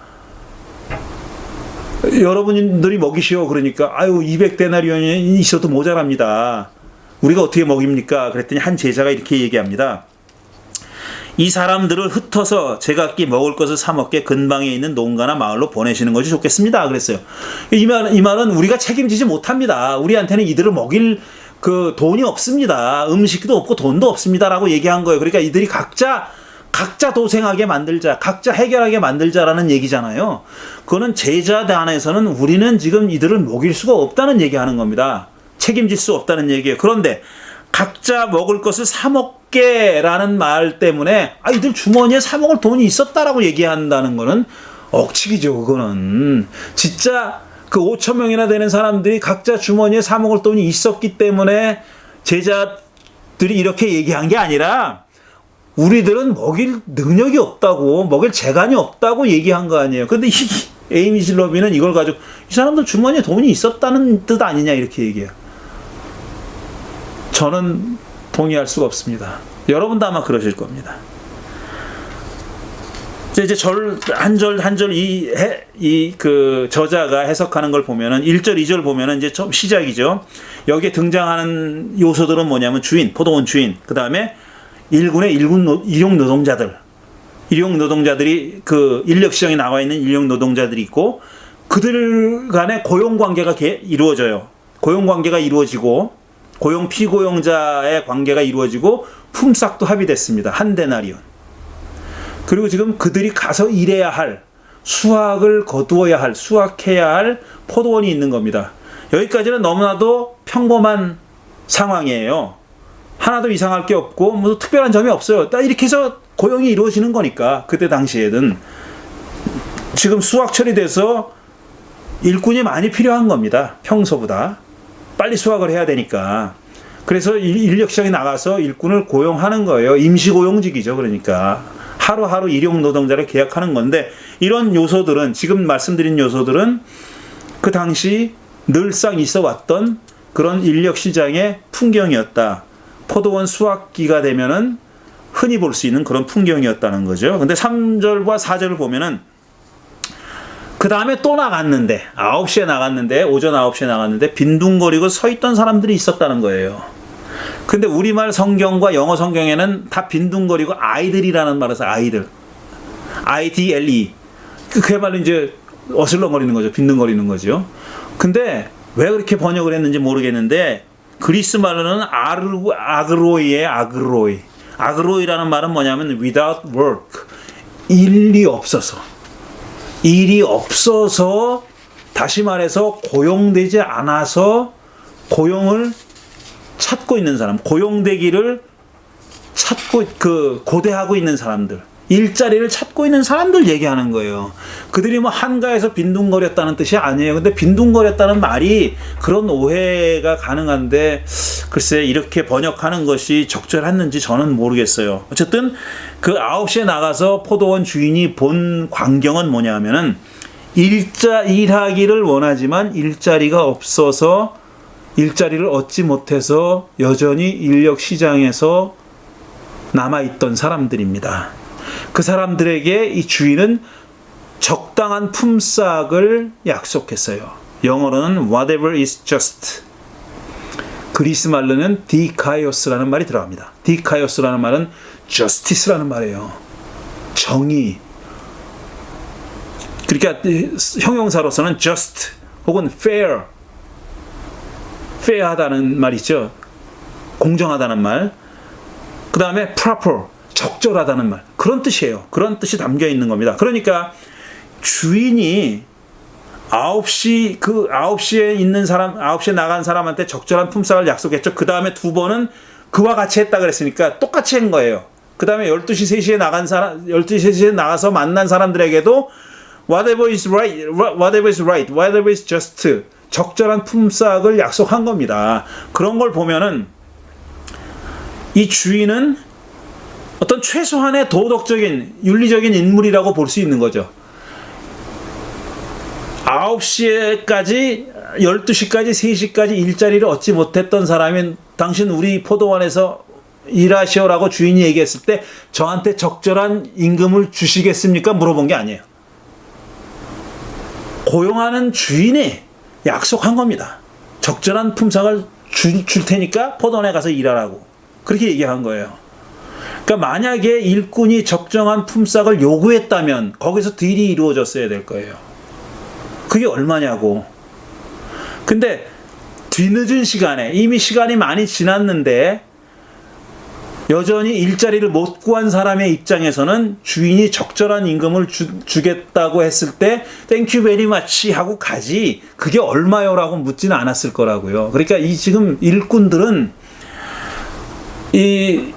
여러분들이 먹이시오. 그러니까 200데나리온이 있어도 모자랍니다. 우리가 어떻게 먹입니까? 그랬더니 한 제자가 이렇게 얘기합니다. 이 사람들을 흩어서 제각기 먹을 것을 사 먹게 근방에 있는 농가나 마을로 보내시는 것이 좋겠습니다. 그랬어요. 이 말은 우리가 책임지지 못합니다. 우리한테는 이들을 먹일 그 돈이 없습니다. 음식도 없고 돈도 없습니다라고 얘기한 거예요. 그러니까 이들이 각자 도생하게 만들자, 각자 해결하게 만들자라는 얘기잖아요. 그거는 제자단에서는 우리는 지금 이들을 먹일 수가 없다는 얘기하는 겁니다. 책임질 수 없다는 얘기예요. 그런데 각자 먹을 것을 사 먹게라는 말 때문에 이들 주머니에 사 먹을 돈이 있었다라고 얘기한다는 거는 억측이죠. 그거는 진짜 그 5천 명이나 되는 사람들이 각자 주머니에 사 먹을 돈이 있었기 때문에 제자들이 이렇게 얘기한 게 아니라 우리들은 먹일 능력이 없다고, 먹일 재간이 없다고 얘기한 거 아니에요. 근데 에이미 실러비는 이걸 가지고 이 사람들 주머니에 돈이 있었다는 뜻 아니냐 이렇게 얘기해요. 저는 동의할 수가 없습니다. 여러분도 아마 그러실 겁니다. 이제 한 절 그 저자가 해석하는 걸 보면은 1절, 2절 보면은 이제 처음 시작이죠. 여기에 등장하는 요소들은 뭐냐면 주인, 포도원 주인, 그 다음에 일용 노동자들이 그 인력 시장에 나와 있는 인력 노동자들이 있고 그들 간의 고용 관계가 이루어져요. 고용 관계가 이루어지고 고용 피고용자의 관계가 이루어지고 품삯도 합의됐습니다. 한 데나리온. 그리고 지금 그들이 가서 일해야 할, 수확을 거두어야 할, 수확해야 할 포도원이 있는 겁니다. 여기까지는 너무나도 평범한 상황이에요. 하나도 이상할 게 없고 특별한 점이 없어요. 딱 이렇게 해서 고용이 이루어지는 거니까. 그때 당시에는 지금 수확철이 돼서 일꾼이 많이 필요한 겁니다. 평소보다 빨리 수확을 해야 되니까. 그래서 인력시장에 나가서 일꾼을 고용하는 거예요. 임시고용직이죠. 그러니까 하루하루 일용 노동자를 계약하는 건데, 이런 요소들은, 지금 말씀드린 요소들은 그 당시 늘상 있어 왔던 그런 인력시장의 풍경이었다. 포도원 수확기가 되면은 흔히 볼 수 있는 그런 풍경이었다는 거죠. 근데 3절과 4절을 보면은 그 다음에 또 나갔는데, 9시에 나갔는데, 오전 9시에 나갔는데 빈둥거리고 서 있던 사람들이 있었다는 거예요. 근데 우리말 성경과 영어 성경에는 다 빈둥거리고 아이들이라는 말을 써요. 아이들. IDLE. 그야말로 이제 어슬렁거리는 거죠. 빈둥거리는 거죠. 근데 왜 그렇게 번역을 했는지 모르겠는데 그리스 말로는 아그로이예요. 아그로이. 아그로이라는 말은 뭐냐면 without work. 일이 없어서, 다시 말해서 고용되지 않아서 고용을 찾고 있는 사람, 고용되기를 고대하고 있는 사람들, 일자리를 찾고 있는 사람들 얘기하는 거예요. 그들이 한가해서 빈둥거렸다는 뜻이 아니에요. 근데 빈둥거렸다는 말이 그런 오해가 가능한데, 글쎄 이렇게 번역하는 것이 적절했는지 저는 모르겠어요. 어쨌든 그 9시에 나가서 포도원 주인이 본 광경은 뭐냐면은 일하기를 원하지만 일자리가 없어서 일자리를 얻지 못해서 여전히 인력 시장에서 남아있던 사람들입니다. 그 사람들에게 이 주인은 적당한 품삯을 약속했어요. 영어로는 whatever is just. 그리스 말로는 디카이오스라는 말이 들어갑니다. 디카이오스라는 말은 justice라는 말이에요. 정의. 그러니까 형용사로서는 just 혹은 fair. fair하다는 말이죠. 공정하다는 말. 그 다음에 proper. 적절하다는 말. 그런 뜻이에요. 그런 뜻이 담겨 있는 겁니다. 그러니까 주인이 9시에 있는 사람, 9시에 나간 사람한테 적절한 품삯을 약속했죠. 그 다음에 두 번은 그와 같이 했다 그랬으니까 똑같이 한 거예요. 그 다음에 12시, 3시에 나간 사람, 12시, 3시에 나가서 만난 사람들에게도 whatever is right, whatever is just. 적절한 품삯을 약속한 겁니다. 그런 걸 보면은 이 주인은 어떤 최소한의 도덕적인, 윤리적인 인물이라고 볼 수 있는 거죠. 9시까지, 12시까지, 3시까지 일자리를 얻지 못했던 사람이 당신 우리 포도원에서 일하시오라고 주인이 얘기했을 때 저한테 적절한 임금을 주시겠습니까? 물어본 게 아니에요. 고용하는 주인이 약속한 겁니다. 적절한 품삯을 줄 테니까 포도원에 가서 일하라고. 그렇게 얘기한 거예요. 그러니까 만약에 일꾼이 적정한 품삯을 요구했다면 거기서 딜이 이루어졌어야 될 거예요. 그게 얼마냐고. 근데 뒤늦은 시간에 이미 시간이 많이 지났는데 여전히 일자리를 못 구한 사람의 입장에서는 주인이 적절한 임금을 주겠다고 했을 때 땡큐 베리 마치 하고 가지 그게 얼마요? 라고 묻지는 않았을 거라고요. 그러니까 이 지금 일꾼들은 이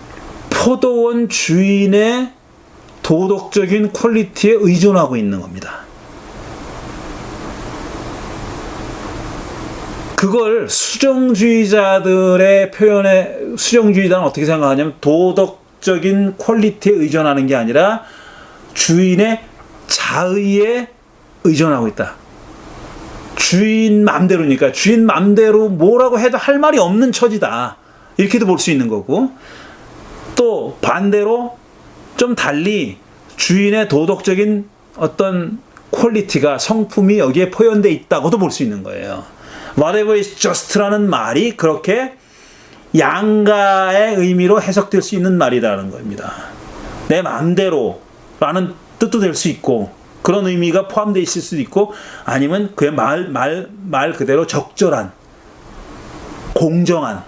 포도원 주인의 도덕적인 퀄리티에 의존하고 있는 겁니다. 그걸 수정주의자들의 표현에, 수정주의자는 어떻게 생각하냐면 도덕적인 퀄리티에 의존하는 게 아니라 주인의 자의에 의존하고 있다. 주인 맘대로니까 주인 맘대로 뭐라고 해도 할 말이 없는 처지다. 이렇게도 볼 수 있는 거고, 또 반대로 좀 달리 주인의 도덕적인 어떤 퀄리티가, 성품이 여기에 포현되어 있다고도 볼 수 있는 거예요. Whatever is just라는 말이 그렇게 양가의 의미로 해석될 수 있는 말이라는 겁니다. 내 마음대로라는 뜻도 될 수 있고, 그런 의미가 포함되어 있을 수도 있고, 아니면 그의 말 그대로 적절한, 공정한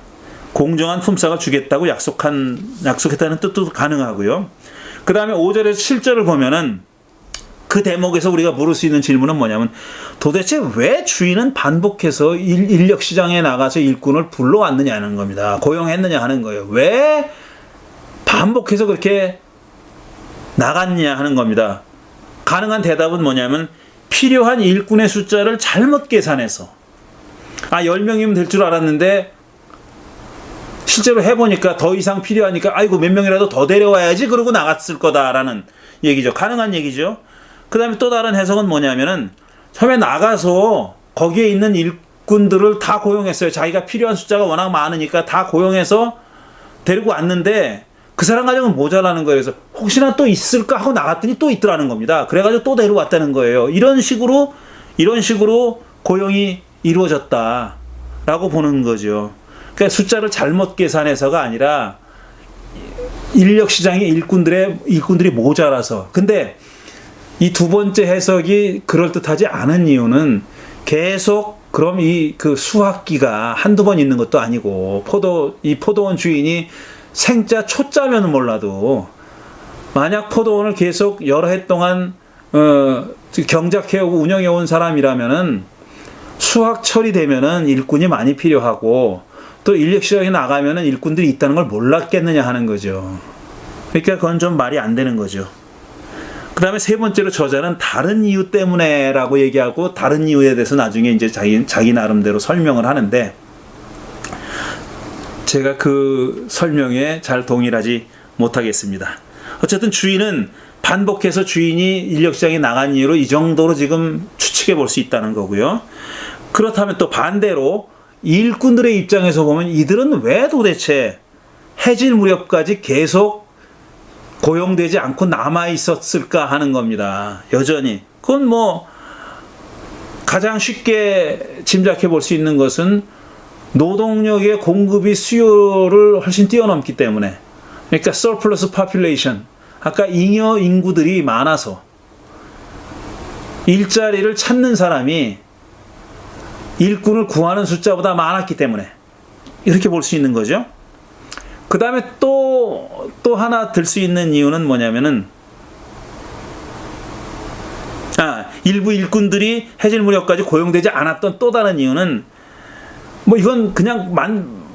품삯을 주겠다고 약속했다는 뜻도 가능하고요. 그 다음에 5절에서 7절을 보면은 그 대목에서 우리가 물을 수 있는 질문은 뭐냐면, 도대체 왜 주인은 반복해서 인력 시장에 나가서 일꾼을 불러왔느냐는 겁니다. 고용했느냐 하는 거예요. 왜 반복해서 그렇게 나갔냐 하는 겁니다. 가능한 대답은 뭐냐면, 필요한 일꾼의 숫자를 잘못 계산해서, 10명이면 될 줄 알았는데 실제로 해보니까 더 이상 필요하니까 아이고 몇 명이라도 더 데려와야지 그러고 나갔을 거다라는 얘기죠. 가능한 얘기죠. 그 다음에 또 다른 해석은 뭐냐면은, 처음에 나가서 거기에 있는 일꾼들을 다 고용했어요. 자기가 필요한 숫자가 워낙 많으니까 다 고용해서 데리고 왔는데 그 사람 가정은 모자라는 거예요. 그래서 혹시나 또 있을까 하고 나갔더니 또 있더라는 겁니다. 그래가지고 또 데려왔다는 거예요. 이런 식으로 고용이 이루어졌다라고 보는 거죠. 그러니까 숫자를 잘못 계산해서가 아니라 인력 시장에 일꾼들이 모자라서. 근데 이 두 번째 해석이 그럴듯하지 않은 이유는, 계속 그럼 그 수확기가 한두 번 있는 것도 아니고, 이 포도원 주인이 생자 초자면은 몰라도 만약 포도원을 계속 여러 해 동안 경작해오고 운영해온 사람이라면은 수확철이 되면은 일꾼이 많이 필요하고, 또 인력 시장에 나가면은 일꾼들이 있다는 걸 몰랐겠느냐 하는 거죠. 그러니까 그건 좀 말이 안 되는 거죠. 그 다음에 세 번째로 저자는 다른 이유 때문에라고 얘기하고, 다른 이유에 대해서 나중에 이제 자기 나름대로 설명을 하는데, 제가 그 설명에 잘 동일하지 못하겠습니다. 어쨌든 주인은 반복해서 주인이 인력시장에 나간 이유로 이 정도로 지금 추측해 볼 수 있다는 거고요. 그렇다면 또 반대로 일꾼들의 입장에서 보면 이들은 왜 도대체 해질 무렵까지 계속 고용되지 않고 남아 있었을까 하는 겁니다. 여전히. 그건 뭐 가장 쉽게 짐작해 볼 수 있는 것은 노동력의 공급이 수요를 훨씬 뛰어넘기 때문에, 그러니까 surplus population, 아까 잉여 인구들이 많아서 일자리를 찾는 사람이 일꾼을 구하는 숫자보다 많았기 때문에 이렇게 볼 수 있는 거죠. 그 다음에 또 하나 들 수 있는 이유는 뭐냐면은, 일부 일꾼들이 해질 무렵까지 고용되지 않았던 또 다른 이유는, 뭐 이건 그냥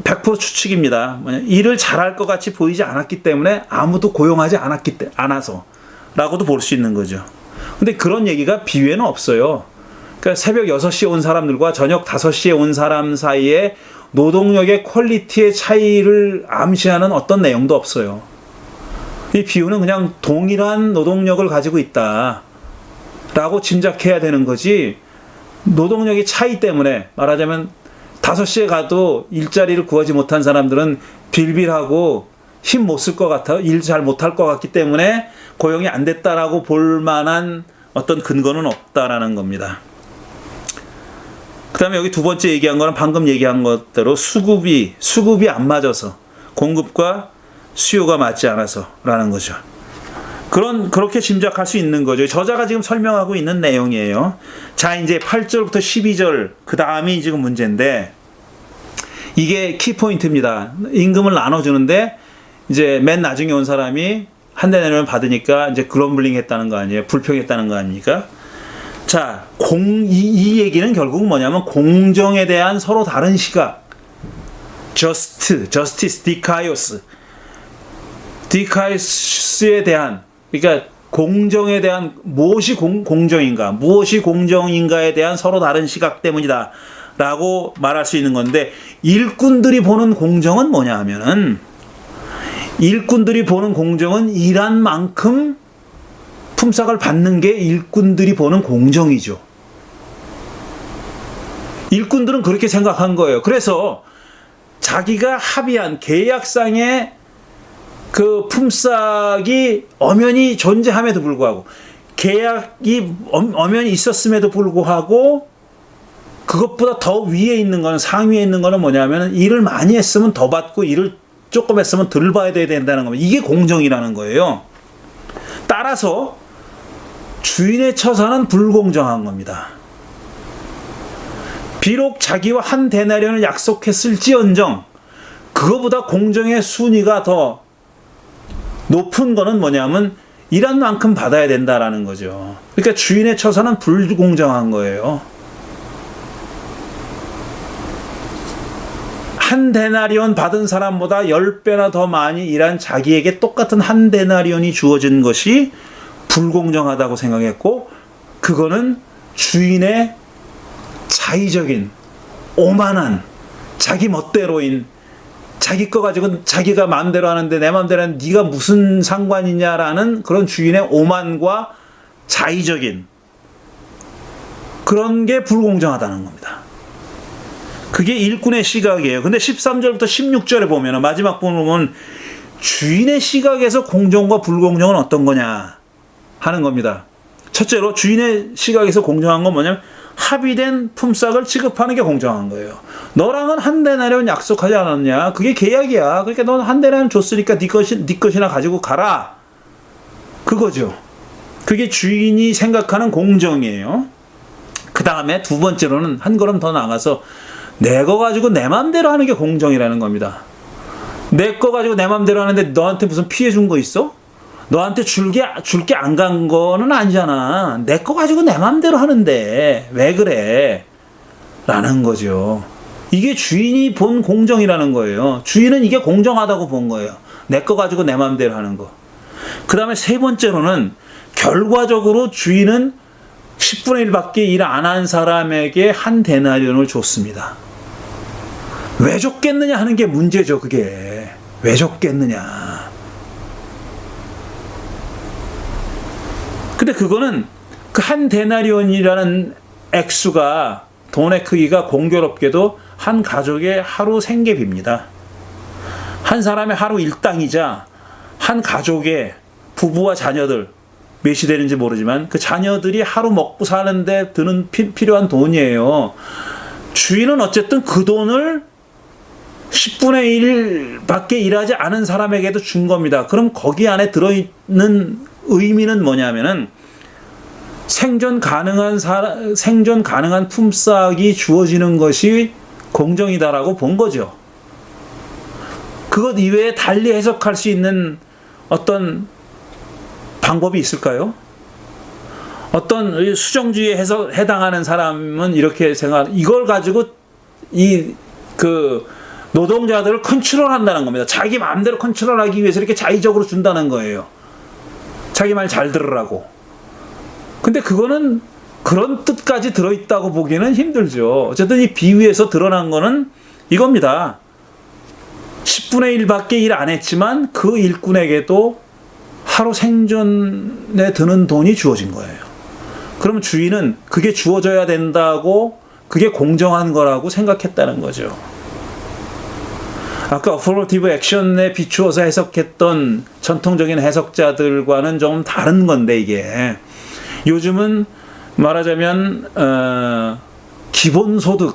100% 추측입니다. 일을 잘할 것 같이 보이지 않았기 때문에 아무도 고용하지 않아서 라고도 볼 수 있는 거죠. 근데 그런 얘기가 비회는 없어요. 그러니까 새벽 6시에 온 사람들과 저녁 5시에 온 사람 사이에 노동력의 퀄리티의 차이를 암시하는 어떤 내용도 없어요. 이 비유는 그냥 동일한 노동력을 가지고 있다 라고 짐작해야 되는 거지, 노동력의 차이 때문에 말하자면 5시에 가도 일자리를 구하지 못한 사람들은 빌빌하고 힘 못 쓸 것 같아, 일 잘 못할 것 같기 때문에 고용이 안 됐다라고 볼 만한 어떤 근거는 없다라는 겁니다. 그 다음에 여기 두 번째 얘기한 거는 방금 얘기한 것대로 수급이 안 맞아서, 공급과 수요가 맞지 않아서라는 거죠. 그렇게 짐작할 수 있는 거죠. 저자가 지금 설명하고 있는 내용이에요. 자, 이제 8절부터 12절, 그 다음이 지금 문제인데, 이게 키포인트입니다. 임금을 나눠주는데, 이제 맨 나중에 온 사람이 한 대내를 받으니까 이제 그럼블링 했다는 거 아니에요? 불평했다는 거 아닙니까? 자, 이 얘기는 결국 뭐냐면 공정에 대한 서로 다른 시각. justice, dikaios에 대한, 그러니까 공정에 대한, 무엇이 공정인가에 대한 서로 다른 시각 때문이다 라고 말할 수 있는 건데, 일꾼들이 보는 공정은 뭐냐 하면은, 일꾼들이 보는 공정은 일한 만큼 품삯을 받는 게 일꾼들이 보는 공정이죠. 일꾼들은 그렇게 생각한 거예요. 그래서 자기가 합의한 계약상의 그 품삯이 엄연히 존재함에도 불구하고, 계약이 엄연히 있었음에도 불구하고, 그것보다 더 위에 있는 거는, 상위에 있는 거는 뭐냐면, 일을 많이 했으면 더 받고 일을 조금 했으면 덜 봐야 된다는 겁니다. 이게 공정이라는 거예요. 따라서 주인의 처사는 불공정한 겁니다. 비록 자기와 한 데나리온을 약속했을지언정 그거보다 공정의 순위가 더 높은 거는 뭐냐면 일한 만큼 받아야 된다라는 거죠. 그러니까 주인의 처사는 불공정한 거예요. 한 데나리온 받은 사람보다 10배나 더 많이 일한 자기에게 똑같은 한 데나리온이 주어진 것이 불공정하다고 생각했고, 그거는 주인의 자의적인, 오만한, 자기 멋대로인, 자기 거 가지고 자기가 마음대로 하는데 내 마음대로 하는 네가 무슨 상관이냐라는 그런 주인의 오만과 자의적인 그런 게 불공정하다는 겁니다. 그게 일꾼의 시각이에요. 근데 13절부터 16절에 보면, 마지막 부분을 보면 주인의 시각에서 공정과 불공정은 어떤 거냐 하는 겁니다. 첫째로 주인의 시각에서 공정한 건 뭐냐면 합의된 품삯을 지급하는 게 공정한 거예요. 너랑은 한 데나리온 약속하지 않았냐? 그게 계약이야. 그러니까 넌 한 데나리온 줬으니까 네 것이나 가지고 가라. 그거죠. 그게 주인이 생각하는 공정이에요. 그 다음에 두 번째로는 한 걸음 더 나가서 내 거 가지고 내 맘대로 하는 게 공정이라는 겁니다. 내 거 가지고 내 맘대로 하는데 너한테 무슨 피해 준 거 있어? 너한테 줄 게 안 간 거는 아니잖아. 내 거 가지고 내 맘대로 하는데 왜 그래? 라는 거죠. 이게 주인이 본 공정이라는 거예요. 주인은 이게 공정하다고 본 거예요. 내 거 가지고 내 맘대로 하는 거. 그 다음에 세 번째로는 결과적으로 주인은 10분의 1밖에 일 안 한 사람에게 한 데나리온을 줬습니다. 왜 줬겠느냐 하는 게 문제죠. 그게 왜 줬겠느냐. 근데 그거는 그 한 데나리온이라는 액수가, 돈의 크기가 공교롭게도 한 가족의 하루 생계비입니다. 한 사람의 하루 일당이자 한 가족의 부부와 자녀들 몇이 되는지 모르지만 그 자녀들이 하루 먹고 사는데 드는 필요한 돈이에요. 주인은 어쨌든 그 돈을 10분의 1밖에 일하지 않은 사람에게도 준 겁니다. 그럼 거기 안에 들어있는 의미는 뭐냐면은 생존 가능한 품삯이 주어지는 것이 공정이다라고 본 거죠. 그것 이외에 달리 해석할 수 있는 어떤 방법이 있을까요? 어떤 수정주의에 해당하는 사람은 이렇게 이걸 가지고 노동자들을 컨트롤한다는 겁니다. 자기 마음대로 컨트롤하기 위해서 이렇게 자의적으로 준다는 거예요. 자기 말 잘 들으라고. 근데 그거는 그런 뜻까지 들어있다고 보기는 힘들죠. 어쨌든 이 비유에서 드러난 거는 이겁니다. 10분의 1밖에 일 안 했지만 그 일꾼에게도 하루 생존에 드는 돈이 주어진 거예요. 그럼 주인은 그게 주어져야 된다고, 그게 공정한 거라고 생각했다는 거죠. 아까 어퍼러티브 액션에 비추어서 해석했던 전통적인 해석자들과는 좀 다른 건데, 이게 요즘은 말하자면 기본소득이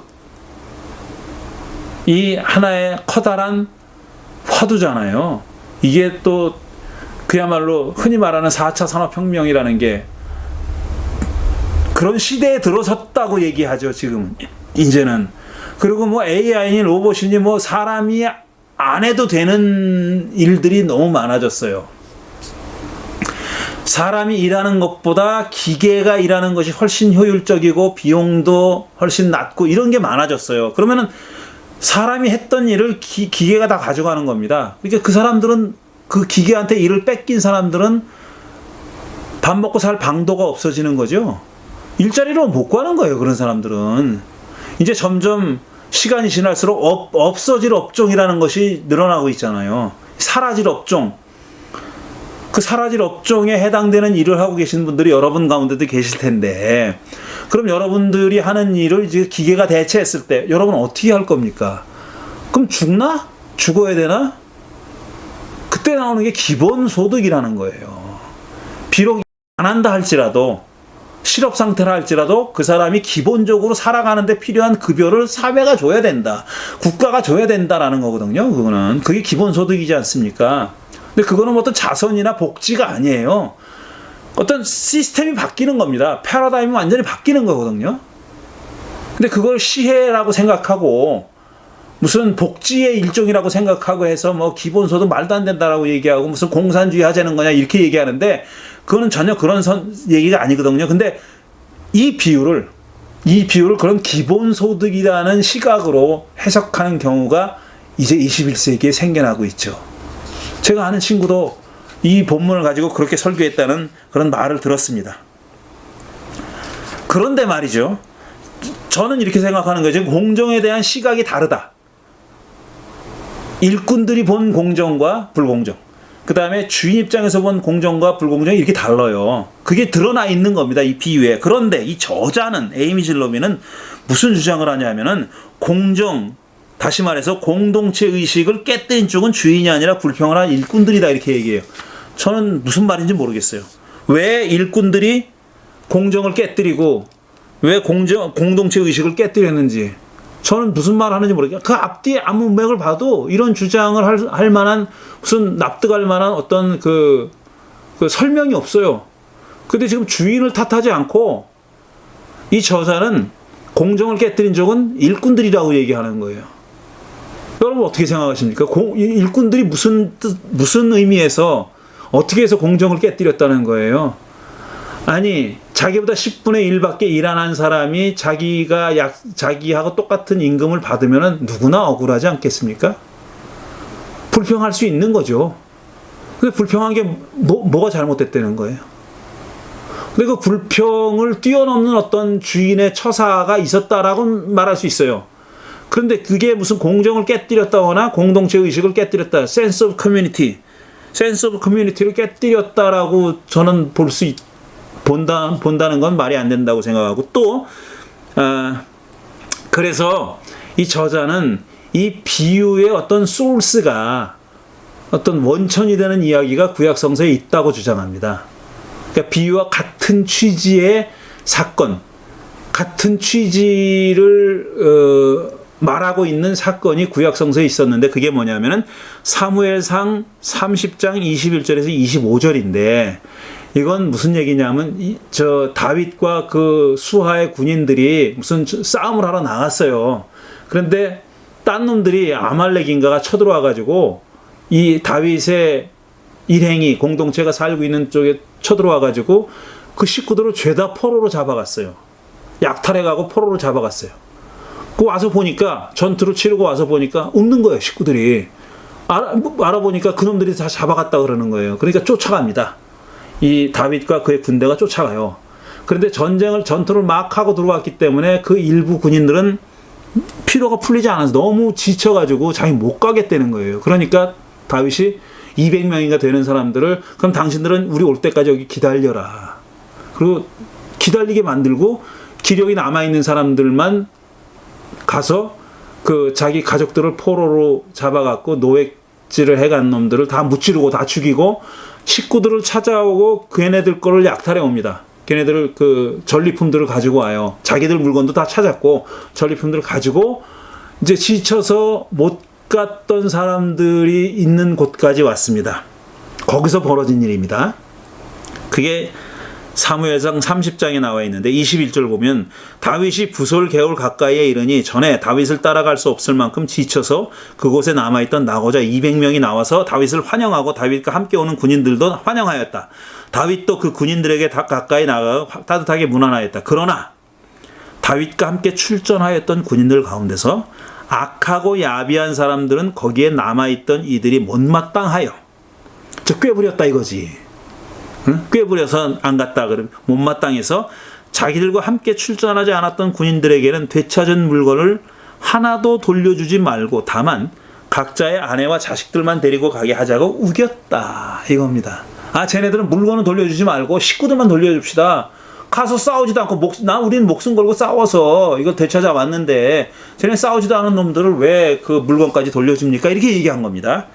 하나의 커다란 화두잖아요. 이게 또 그야말로 흔히 말하는 4차 산업혁명이라는 게 그런 시대에 들어섰다고 얘기하죠, 지금 이제는. 그리고 뭐 AI니 로봇이니 뭐 사람이 안 해도 되는 일들이 너무 많아졌어요. 사람이 일하는 것보다 기계가 일하는 것이 훨씬 효율적이고 비용도 훨씬 낮고 이런 게 많아졌어요. 그러면은 사람이 했던 일을 기계가 다 가져가는 겁니다. 그러니까 그 사람들은, 그 기계한테 일을 뺏긴 사람들은 밥 먹고 살 방도가 없어지는 거죠. 일자리로 못 구하는 거예요, 그런 사람들은. 이제 점점 시간이 지날수록 없어질 업종이라는 것이 늘어나고 있잖아요. 사라질 업종. 그 사라질 업종에 해당되는 일을 하고 계신 분들이 여러분 가운데도 계실 텐데, 그럼 여러분들이 하는 일을 이제 기계가 대체했을 때 여러분 어떻게 할 겁니까? 그럼 죽나? 죽어야 되나? 그때 나오는 게 기본소득이라는 거예요. 비록 안 한다 할지라도, 실업 상태라 할지라도 그 사람이 기본적으로 살아가는데 필요한 급여를 사회가 줘야 된다. 국가가 줘야 된다라는 거거든요. 그게 기본소득이지 않습니까? 근데 그거는 어떤 자선이나 복지가 아니에요. 어떤 시스템이 바뀌는 겁니다. 패러다임이 완전히 바뀌는 거거든요. 근데 그걸 시혜라고 생각하고 무슨 복지의 일종이라고 생각하고 해서 뭐 기본소득 말도 안 된다라고 얘기하고 무슨 공산주의 하자는 거냐 이렇게 얘기하는데, 그거는 전혀 그런 얘기가 아니거든요. 근데 이 비유를 그런 기본소득이라는 시각으로 해석하는 경우가 이제 21세기에 생겨나고 있죠. 제가 아는 친구도 이 본문을 가지고 그렇게 설교했다는 그런 말을 들었습니다. 그런데 말이죠, 저는 이렇게 생각하는 거죠. 공정에 대한 시각이 다르다. 일꾼들이 본 공정과 불공정, 그 다음에 주인 입장에서 본 공정과 불공정이 이렇게 달라요. 그게 드러나 있는 겁니다, 이 비유에. 그런데 이 저자는, 에이미 질러미는 무슨 주장을 하냐면은 공정, 다시 말해서 공동체 의식을 깨뜨린 쪽은 주인이 아니라 불평을 한 일꾼들이다, 이렇게 얘기해요. 저는 무슨 말인지 모르겠어요. 왜 일꾼들이 공정을 깨뜨리고 왜 공동체 의식을 깨뜨렸는지 저는 무슨 말 하는지 모르겠어요. 그 앞뒤에 아무 맥을 봐도 이런 주장을 할 만한, 무슨 납득할 만한 어떤 그 설명이 없어요. 근데 지금 주인을 탓하지 않고 이 저자는 공정을 깨뜨린 적은 일꾼들이라고 얘기하는 거예요. 여러분 어떻게 생각하십니까? 일꾼들이 무슨 의미에서 어떻게 해서 공정을 깨뜨렸다는 거예요? 아니, 자기보다 10분의 1밖에 일 안 한 사람이 자기하고 똑같은 임금을 받으면 누구나 억울하지 않겠습니까? 불평할 수 있는 거죠. 근데 불평한 게 뭐가 잘못됐다는 거예요? 근데 그 불평을 뛰어넘는 어떤 주인의 처사가 있었다라고 말할 수 있어요. 그런데 그게 무슨 공정을 깨뜨렸다거나 공동체 의식을 깨뜨렸다, sense of community를 깨뜨렸다라고 저는 본다는 건 말이 안 된다고 생각하고, 또 그래서 이 저자는 이 비유의 어떤 소스가 어떤 원천이 되는 이야기가 구약 성서에 있다고 주장합니다. 그러니까 비유와 같은 취지의 사건, 같은 취지를 말하고 있는 사건이 구약 성서에 있었는데 그게 뭐냐면은 사무엘상 30장 21절에서 25절인데 이건 무슨 얘기냐면 저 다윗과 그 수하의 군인들이 무슨 싸움을 하러 나갔어요. 그런데 딴 놈들이 아말렉인가가 쳐들어와 가지고 이 다윗의 일행이 공동체가 살고 있는 쪽에 쳐들어와 가지고 그 식구들을 죄다 포로로 잡아갔어요. 약탈해가고 포로로 잡아갔어요. 그 와서 보니까 전투를 치르고 와서 보니까 없는 거예요. 식구들이 알아보니까 그놈들이 다 잡아갔다 그러는 거예요. 그러니까 쫓아갑니다. 이 다윗과 그의 군대가 쫓아가요. 그런데 전투를 막 하고 들어왔기 때문에 그 일부 군인들은 피로가 풀리지 않아서 너무 지쳐가지고 자기 못 가겠다는 거예요. 그러니까 다윗이 200명인가 되는 사람들을 그럼 당신들은 우리 올 때까지 여기 기다려라. 그리고 기다리게 만들고 기력이 남아있는 사람들만 가서 그 자기 가족들을 포로로 잡아갖고 노획질을 해간 놈들을 다 무찌르고 다 죽이고 식구들을 찾아오고 걔네들 거를 약탈해 옵니다. 걔네들을 그 전리품들을 가지고 와요. 자기들 물건도 다 찾았고 전리품들을 가지고 이제 지쳐서 못 갔던 사람들이 있는 곳까지 왔습니다. 거기서 벌어진 일입니다. 그게 사무엘상 30장에 나와 있는데 21절 보면 다윗이 부솔 개울 가까이에 이르니 전에 다윗을 따라갈 수 없을 만큼 지쳐서 그곳에 남아있던 나고자 200명이 나와서 다윗을 환영하고 다윗과 함께 오는 군인들도 환영하였다. 다윗도 그 군인들에게 다 가까이 나가 따뜻하게 문안하였다. 그러나 다윗과 함께 출전하였던 군인들 가운데서 악하고 야비한 사람들은 거기에 남아있던 이들이 못마땅하여 저 꾀부렸다 이거지. 응? 꾀부려서 안 갔다 그러면 못마땅해서 자기들과 함께 출전하지 않았던 군인들에게는 되찾은 물건을 하나도 돌려주지 말고 다만 각자의 아내와 자식들만 데리고 가게 하자고 우겼다 이겁니다. 아 쟤네들은 물건은 돌려주지 말고 식구들만 돌려줍시다. 가서 싸우지도 않고 우리는 목숨 걸고 싸워서 이거 되찾아 왔는데 쟤네 싸우지도 않은 놈들을 왜 그 물건까지 돌려줍니까? 이렇게 얘기한 겁니다.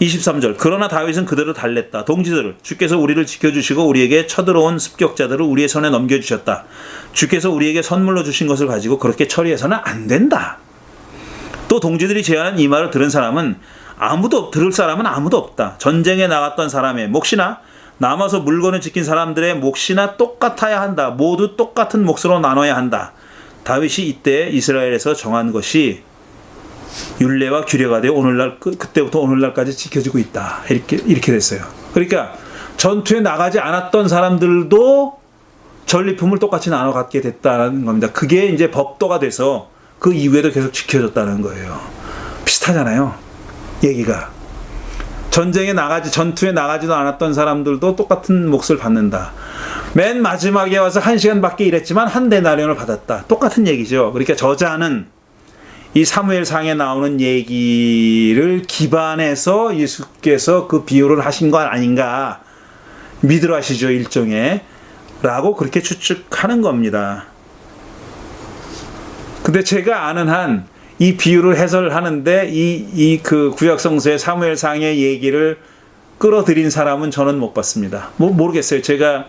23절 그러나 다윗은 그들을 달랬다. 동지들 주께서 우리를 지켜주시고 우리에게 쳐들어온 습격자들을 우리의 손에 넘겨주셨다. 주께서 우리에게 선물로 주신 것을 가지고 그렇게 처리해서는 안 된다. 또 동지들이 제안한 이 말을 들은 사람은 들을 사람은 아무도 없다. 전쟁에 나갔던 사람의 몫이나 남아서 물건을 지킨 사람들의 몫이나 똑같아야 한다. 모두 똑같은 몫으로 나눠야 한다. 다윗이 이때 이스라엘에서 정한 것이 율례와 규례가 되어 오늘날 그때부터 오늘날까지 지켜지고 있다. 이렇게 됐어요. 그러니까 전투에 나가지 않았던 사람들도 전리품을 똑같이 나눠 갖게 됐다는 겁니다. 그게 이제 법도가 돼서 그 이후에도 계속 지켜졌다는 거예요. 비슷하잖아요. 얘기가. 전투에 나가지도 않았던 사람들도 똑같은 몫을 받는다. 맨 마지막에 와서 1시간밖에 일했지만 한 데나리온을 받았다. 똑같은 얘기죠. 그러니까 저자는 이 사무엘상에 나오는 얘기를 기반해서 예수께서 그 비유를 하신 거 아닌가 믿으러 하시죠 일종의 라고 그렇게 추측하는 겁니다. 근데 제가 아는 한 이 비유를 해설하는데 그 구약성서의 사무엘상의 얘기를 끌어들인 사람은 저는 못 봤습니다. 모르겠어요. 제가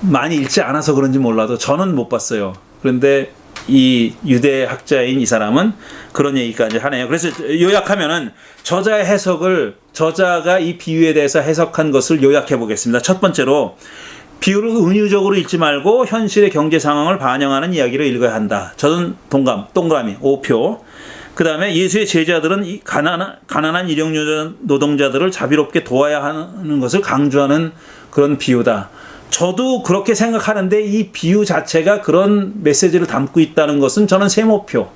많이 읽지 않아서 그런지 몰라도 저는 못 봤어요. 그런데 이 유대 학자인 이 사람은 그런 얘기까지 하네요. 그래서 요약하면은 저자가 이 비유에 대해서 해석한 것을 요약해 보겠습니다. 첫 번째로 비유를 은유적으로 읽지 말고 현실의 경제 상황을 반영하는 이야기로 읽어야 한다. 저는 동그라미 5표. 그 다음에 예수의 제자들은 이 가난한 일용 노동자들을 자비롭게 도와야 하는 것을 강조하는 그런 비유다. 저도 그렇게 생각하는데 이 비유 자체가 그런 메시지를 담고 있다는 것은 저는 세모표.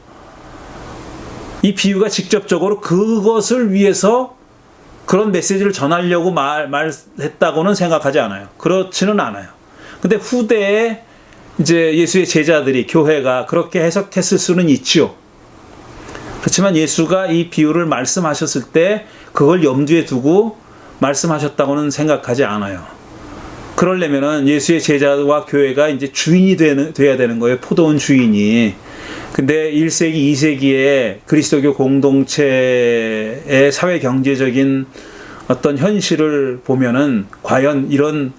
이 비유가 직접적으로 그것을 위해서 그런 메시지를 전하려고 말했다고는 생각하지 않아요. 그렇지는 않아요. 근데 후대에 이제 예수의 제자들이 교회가 그렇게 해석했을 수는 있지요. 그렇지만 예수가 이 비유를 말씀하셨을 때 그걸 염두에 두고 말씀하셨다고는 생각하지 않아요. 그러려면은 예수의 제자와 교회가 이제 주인이 돼야 되는 거예요. 포도원 주인이. 근데 1세기, 2세기에 그리스도교 공동체의 사회 경제적인 어떤 현실을 보면은 과연 이런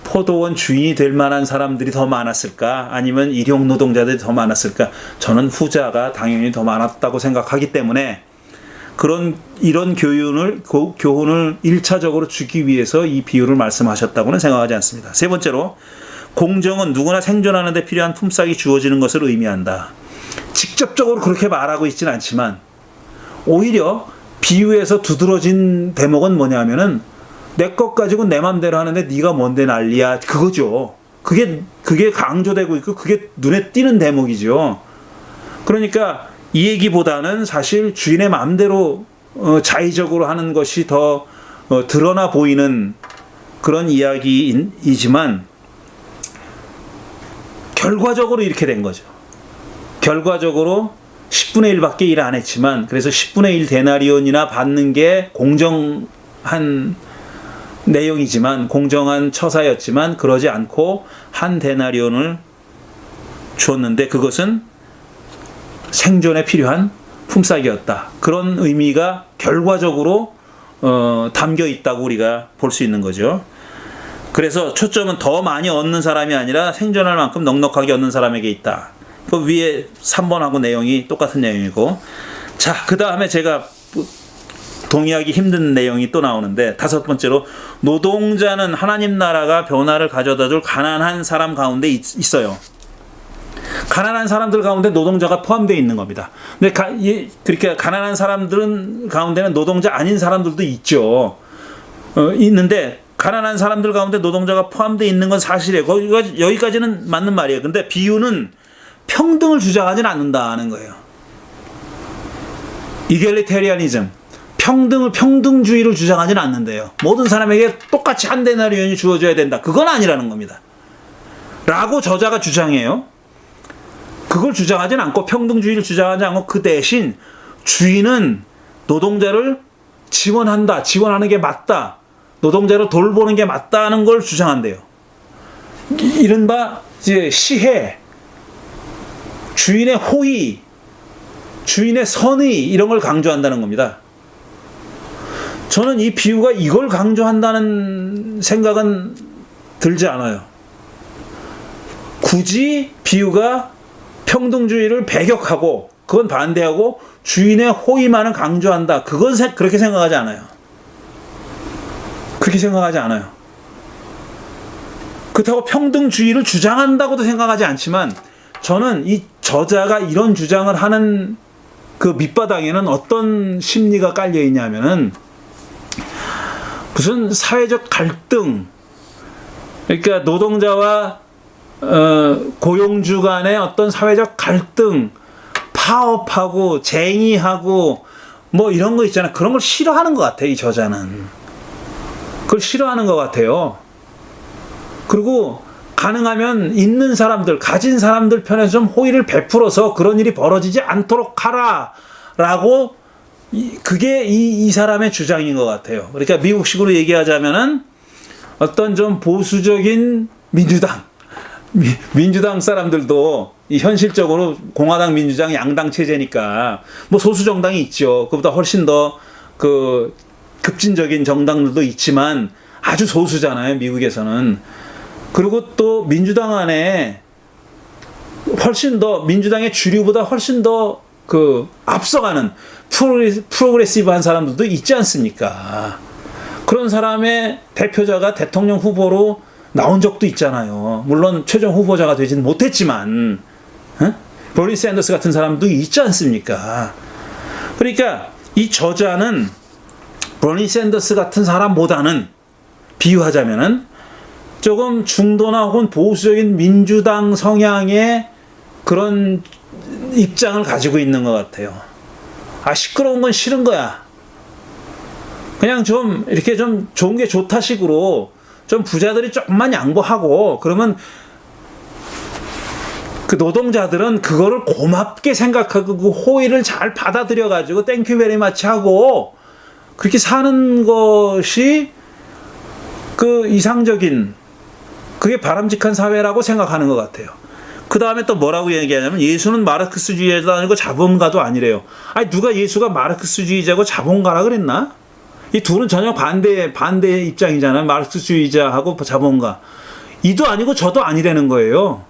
포도원 주인이 될 만한 사람들이 더 많았을까? 아니면 일용 노동자들이 더 많았을까? 저는 후자가 당연히 더 많았다고 생각하기 때문에 이런 교훈을 1차적으로 주기 위해서 이 비유를 말씀하셨다고는 생각하지 않습니다. 세 번째로, 공정은 누구나 생존하는 데 필요한 품삯이 주어지는 것을 의미한다. 직접적으로 그렇게 말하고 있지는 않지만 오히려 비유에서 두드러진 대목은 뭐냐면은 내 것 가지고 내 맘대로 하는데 네가 뭔데 난리야, 그거죠. 그게 강조되고 있고 그게 눈에 띄는 대목이죠. 그러니까 이 얘기보다는 사실 주인의 마음대로 자의적으로 하는 것이 더 드러나 보이는 그런 이야기이지만 결과적으로 이렇게 된 거죠. 결과적으로 10분의 1밖에 일 안 했지만, 그래서 10분의 1 데나리온이나 받는 게 공정한 내용이지만, 공정한 처사였지만 그러지 않고 한 데나리온을 줬는데 그것은 생존에 필요한 품삯이었다. 그런 의미가 결과적으로 담겨 있다고 우리가 볼 수 있는 거죠. 그래서 초점은 더 많이 얻는 사람이 아니라 생존할 만큼 넉넉하게 얻는 사람에게 있다. 그 위에 3번하고 내용이 똑같은 내용이고, 자, 그 다음에 제가 동의하기 힘든 내용이 또 나오는데, 다섯 번째로, 노동자는 하나님 나라가 변화를 가져다 줄 가난한 사람 가운데 있어요. 가난한 사람들 가운데 노동자가 포함되어 있는 겁니다. 근데 그렇게 가난한 사람들은 가운데는 노동자 아닌 사람들도 있죠. 있는데 가난한 사람들 가운데 노동자가 포함되어 있는 건 사실이에요. 여기까지는 맞는 말이에요. 근데 비유는 평등을 주장하지는 않는다는 거예요. 이겔리테리아니즘, 평등주의를 주장하지는 않는데요. 모든 사람에게 똑같이 한 데나리온이 주어져야 된다. 그건 아니라는 겁니다. 라고 저자가 주장해요. 그걸 주장하지는 않고, 평등주의를 주장하지 않고, 그 대신 주인은 노동자를 지원하는 게 맞다, 노동자를 돌보는 게 맞다는 걸 주장한대요. 이른바 이제 시혜, 주인의 호의, 주인의 선의, 이런 걸 강조한다는 겁니다. 저는 이 비유가 이걸 강조한다는 생각은 들지 않아요. 굳이 비유가 평등주의를 배격하고 그건 반대하고 주인의 호의만을 강조한다, 그건 그렇게 생각하지 않아요. 그렇게 생각하지 않아요. 그렇다고 평등주의를 주장한다고도 생각하지 않지만, 저는 이 저자가 이런 주장을 하는 그 밑바닥에는 어떤 심리가 깔려 있냐면은, 무슨 사회적 갈등, 그러니까 노동자와 고용주 간의 어떤 사회적 갈등, 파업하고 쟁의하고 뭐 이런 거 있잖아요. 그런 걸 싫어하는 것 같아요, 이 저자는. 그걸 싫어하는 것 같아요. 그리고 가능하면 있는 사람들, 가진 사람들 편에서 좀 호의를 베풀어서 그런 일이 벌어지지 않도록 하라라고, 그게 이 사람의 주장인 것 같아요. 그러니까 미국식으로 얘기하자면은 어떤 좀 보수적인 민주당 사람들도 이 현실적으로 공화당, 민주당 양당 체제니까 뭐 소수 정당이 있죠. 그보다 훨씬 더 그 급진적인 정당들도 있지만 아주 소수잖아요, 미국에서는. 그리고 또 민주당 안에 훨씬 더, 민주당의 주류보다 훨씬 더 그 앞서가는 프로그레시브한 사람들도 있지 않습니까? 그런 사람의 대표자가 대통령 후보로 나온 적도 있잖아요. 물론 최종 후보자가 되지는 못했지만, 버니 샌더스 같은 사람도 있지 않습니까? 그러니까 이 저자는 버니 샌더스 같은 사람보다는, 비유하자면은 조금 중도나 혹은 보수적인 민주당 성향의 그런 입장을 가지고 있는 것 같아요. 아, 시끄러운 건 싫은 거야. 그냥 좀 이렇게 좀 좋은 게 좋다 식으로 좀 부자들이 조금만 양보하고, 그러면 그 노동자들은 그거를 고맙게 생각하고 그 호의를 잘 받아들여 가지고 땡큐 베리 마치 하고 그렇게 사는 것이 그 이상적인 그게 바람직한 사회라고 생각하는 것 같아요. 그 다음에 또 뭐라고 얘기하냐면 예수는 마르크스주의자도 아니고 자본가도 아니래요. 아니 누가 예수가 마르크스주의자고 자본가라 그랬나? 이 둘은 전혀 반대 입장이잖아요. 마르크스주의자하고 자본가. 이도 아니고 저도 아니라는 거예요.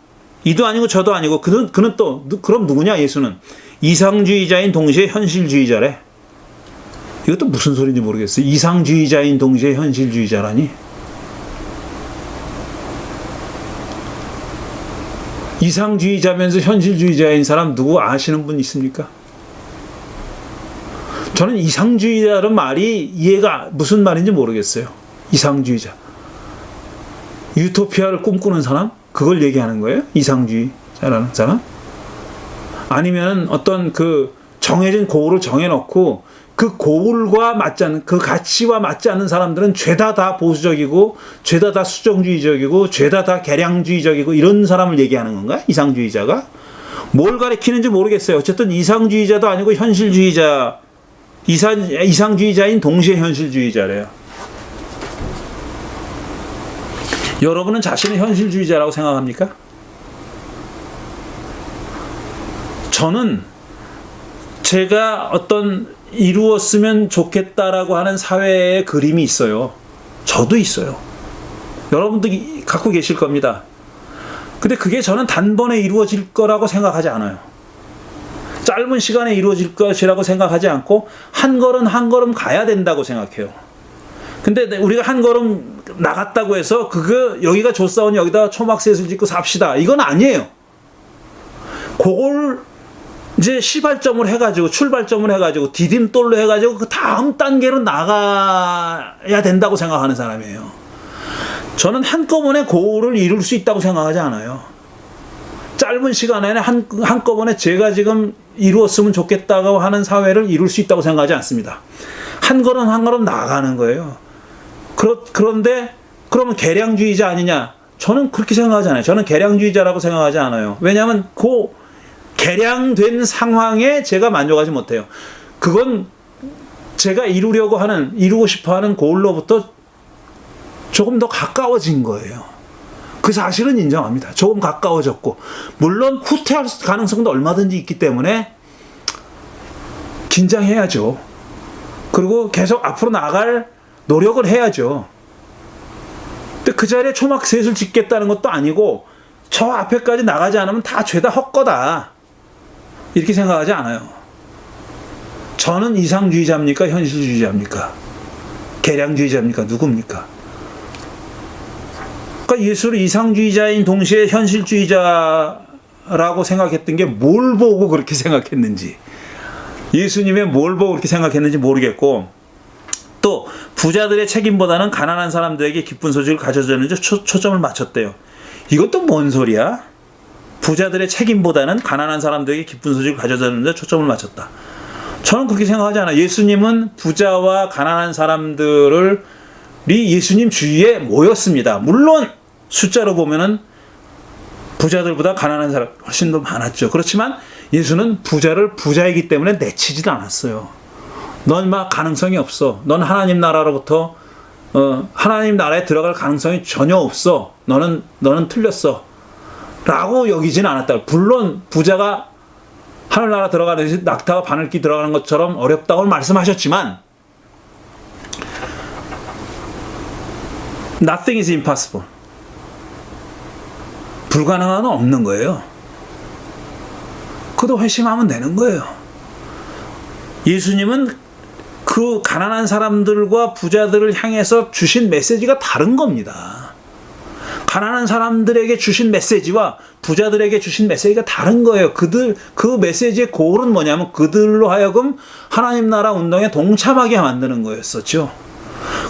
이도 아니고 저도 아니고 그는 또 그럼 누구냐 예수는? 이상주의자인 동시에 현실주의자래. 이것도 무슨 소리인지 모르겠어요. 이상주의자인 동시에 현실주의자라니. 이상주의자면서 현실주의자인 사람 누구 아시는 분 있습니까? 저는 이상주의자라는 말이 이해가 무슨 말인지 모르겠어요. 이상주의자. 유토피아를 꿈꾸는 사람? 그걸 얘기하는 거예요? 이상주의자라는 사람? 아니면 어떤 그 정해진 고울을 정해놓고 그 고울과 맞지 않는, 그 가치와 맞지 않는 사람들은 죄다 다 보수적이고 죄다 다 수정주의적이고 죄다 다 개량주의적이고 이런 사람을 얘기하는 건가? 이상주의자가? 뭘 가리키는지 모르겠어요. 어쨌든 이상주의자도 아니고 현실주의자, 이상주의자인 동시에 현실주의자래요. 여러분은 자신을 현실주의자라고 생각합니까? 저는 제가 어떤 이루었으면 좋겠다라고 하는 사회의 그림이 있어요. 저도 있어요. 여러분도 갖고 계실 겁니다. 근데 그게 저는 단번에 이루어질 거라고 생각하지 않아요. 짧은 시간에 이루어질 것이라고 생각하지 않고 한 걸음 한 걸음 가야 된다고 생각해요. 근데 우리가 한 걸음 나갔다고 해서 여기가 좋사오니 여기다 초막셋을 짓고 삽시다. 이건 아니에요. 그걸 이제 시발점을 해가지고 출발점을 해가지고 디딤돌로 해가지고 그 다음 단계로 나가야 된다고 생각하는 사람이에요. 저는 한꺼번에 고를 이룰 수 있다고 생각하지 않아요. 짧은 시간에 한꺼번에 제가 지금 이루었으면 좋겠다고 하는 사회를 이룰 수 있다고 생각하지 않습니다. 한 걸음 한 걸음 나아가는 거예요. 그런데 그러면 개량주의자 아니냐? 저는 그렇게 생각하지 않아요. 저는 개량주의자라고 생각하지 않아요. 왜냐하면 개량된 상황에 제가 만족하지 못해요. 그건 제가 이루고 싶어 하는 고울로부터 조금 더 가까워진 거예요. 그 사실은 인정합니다. 조금 가까워졌고, 물론 후퇴할 가능성도 얼마든지 있기 때문에 긴장해야죠. 그리고 계속 앞으로 나갈 노력을 해야죠. 근데 그 자리에 초막셋을 짓겠다는 것도 아니고 저 앞에까지 나가지 않으면 다 죄다 헛거다. 이렇게 생각하지 않아요. 저는 이상주의자입니까? 현실주의자입니까? 개량주의자입니까? 누굽니까? 그러니까 예수를 이상주의자인 동시에 현실주의자라고 생각했던 게 뭘 보고 그렇게 생각했는지, 예수님의 뭘 보고 그렇게 생각했는지 모르겠고, 또 부자들의 책임보다는 가난한 사람들에게 기쁜 소식을 가져주는 데 초점을 맞췄대요. 이것도 뭔 소리야? 부자들의 책임보다는 가난한 사람들에게 기쁜 소식을 가져주는 데 초점을 맞췄다. 저는 그렇게 생각하지 않아요. 예수님은 부자와 가난한 사람들이 예수님 주위에 모였습니다. 물론 숫자로 보면은 부자들보다 가난한 사람 훨씬 더 많았죠. 그렇지만 예수는 부자를 부자이기 때문에 내치지도 않았어요. 넌 막 가능성이 없어. 넌 하나님 나라로부터 하나님 나라에 들어갈 가능성이 전혀 없어. 너는 틀렸어. 라고 여기지는 않았다. 물론 부자가 하늘나라 들어가듯이 낙타가 바늘기 들어가는 것처럼 어렵다고 말씀하셨지만 Nothing is impossible. 불가능한 건 없는 거예요. 그도 회심하면 되는 거예요. 예수님은 그 가난한 사람들과 부자들을 향해서 주신 메시지가 다른 겁니다. 가난한 사람들에게 주신 메시지와 부자들에게 주신 메시지가 다른 거예요. 그 메시지의 고울은 뭐냐면 그들로 하여금 하나님 나라 운동에 동참하게 만드는 거였었죠.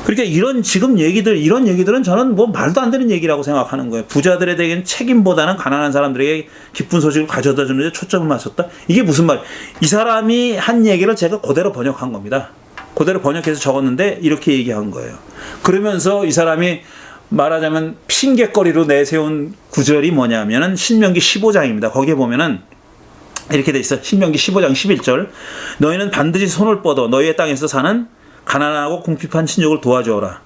그러니까 이런 얘기들은 저는 뭐 말도 안 되는 얘기라고 생각하는 거예요. 부자들에 대한 책임보다는 가난한 사람들에게 기쁜 소식을 가져다 주는 데 초점을 맞췄다. 이게 무슨 말이에요? 이 사람이 한 얘기를 제가 그대로 번역한 겁니다. 그대로 번역해서 적었는데 이렇게 얘기한 거예요. 그러면서 이 사람이 말하자면 핑계거리로 내세운 구절이 뭐냐면은 신명기 15장입니다. 거기에 보면은 이렇게 돼 있어요. 신명기 15장 11절. 너희는 반드시 손을 뻗어 너희의 땅에서 사는 가난하고 궁핍한 친족을 도와주어라.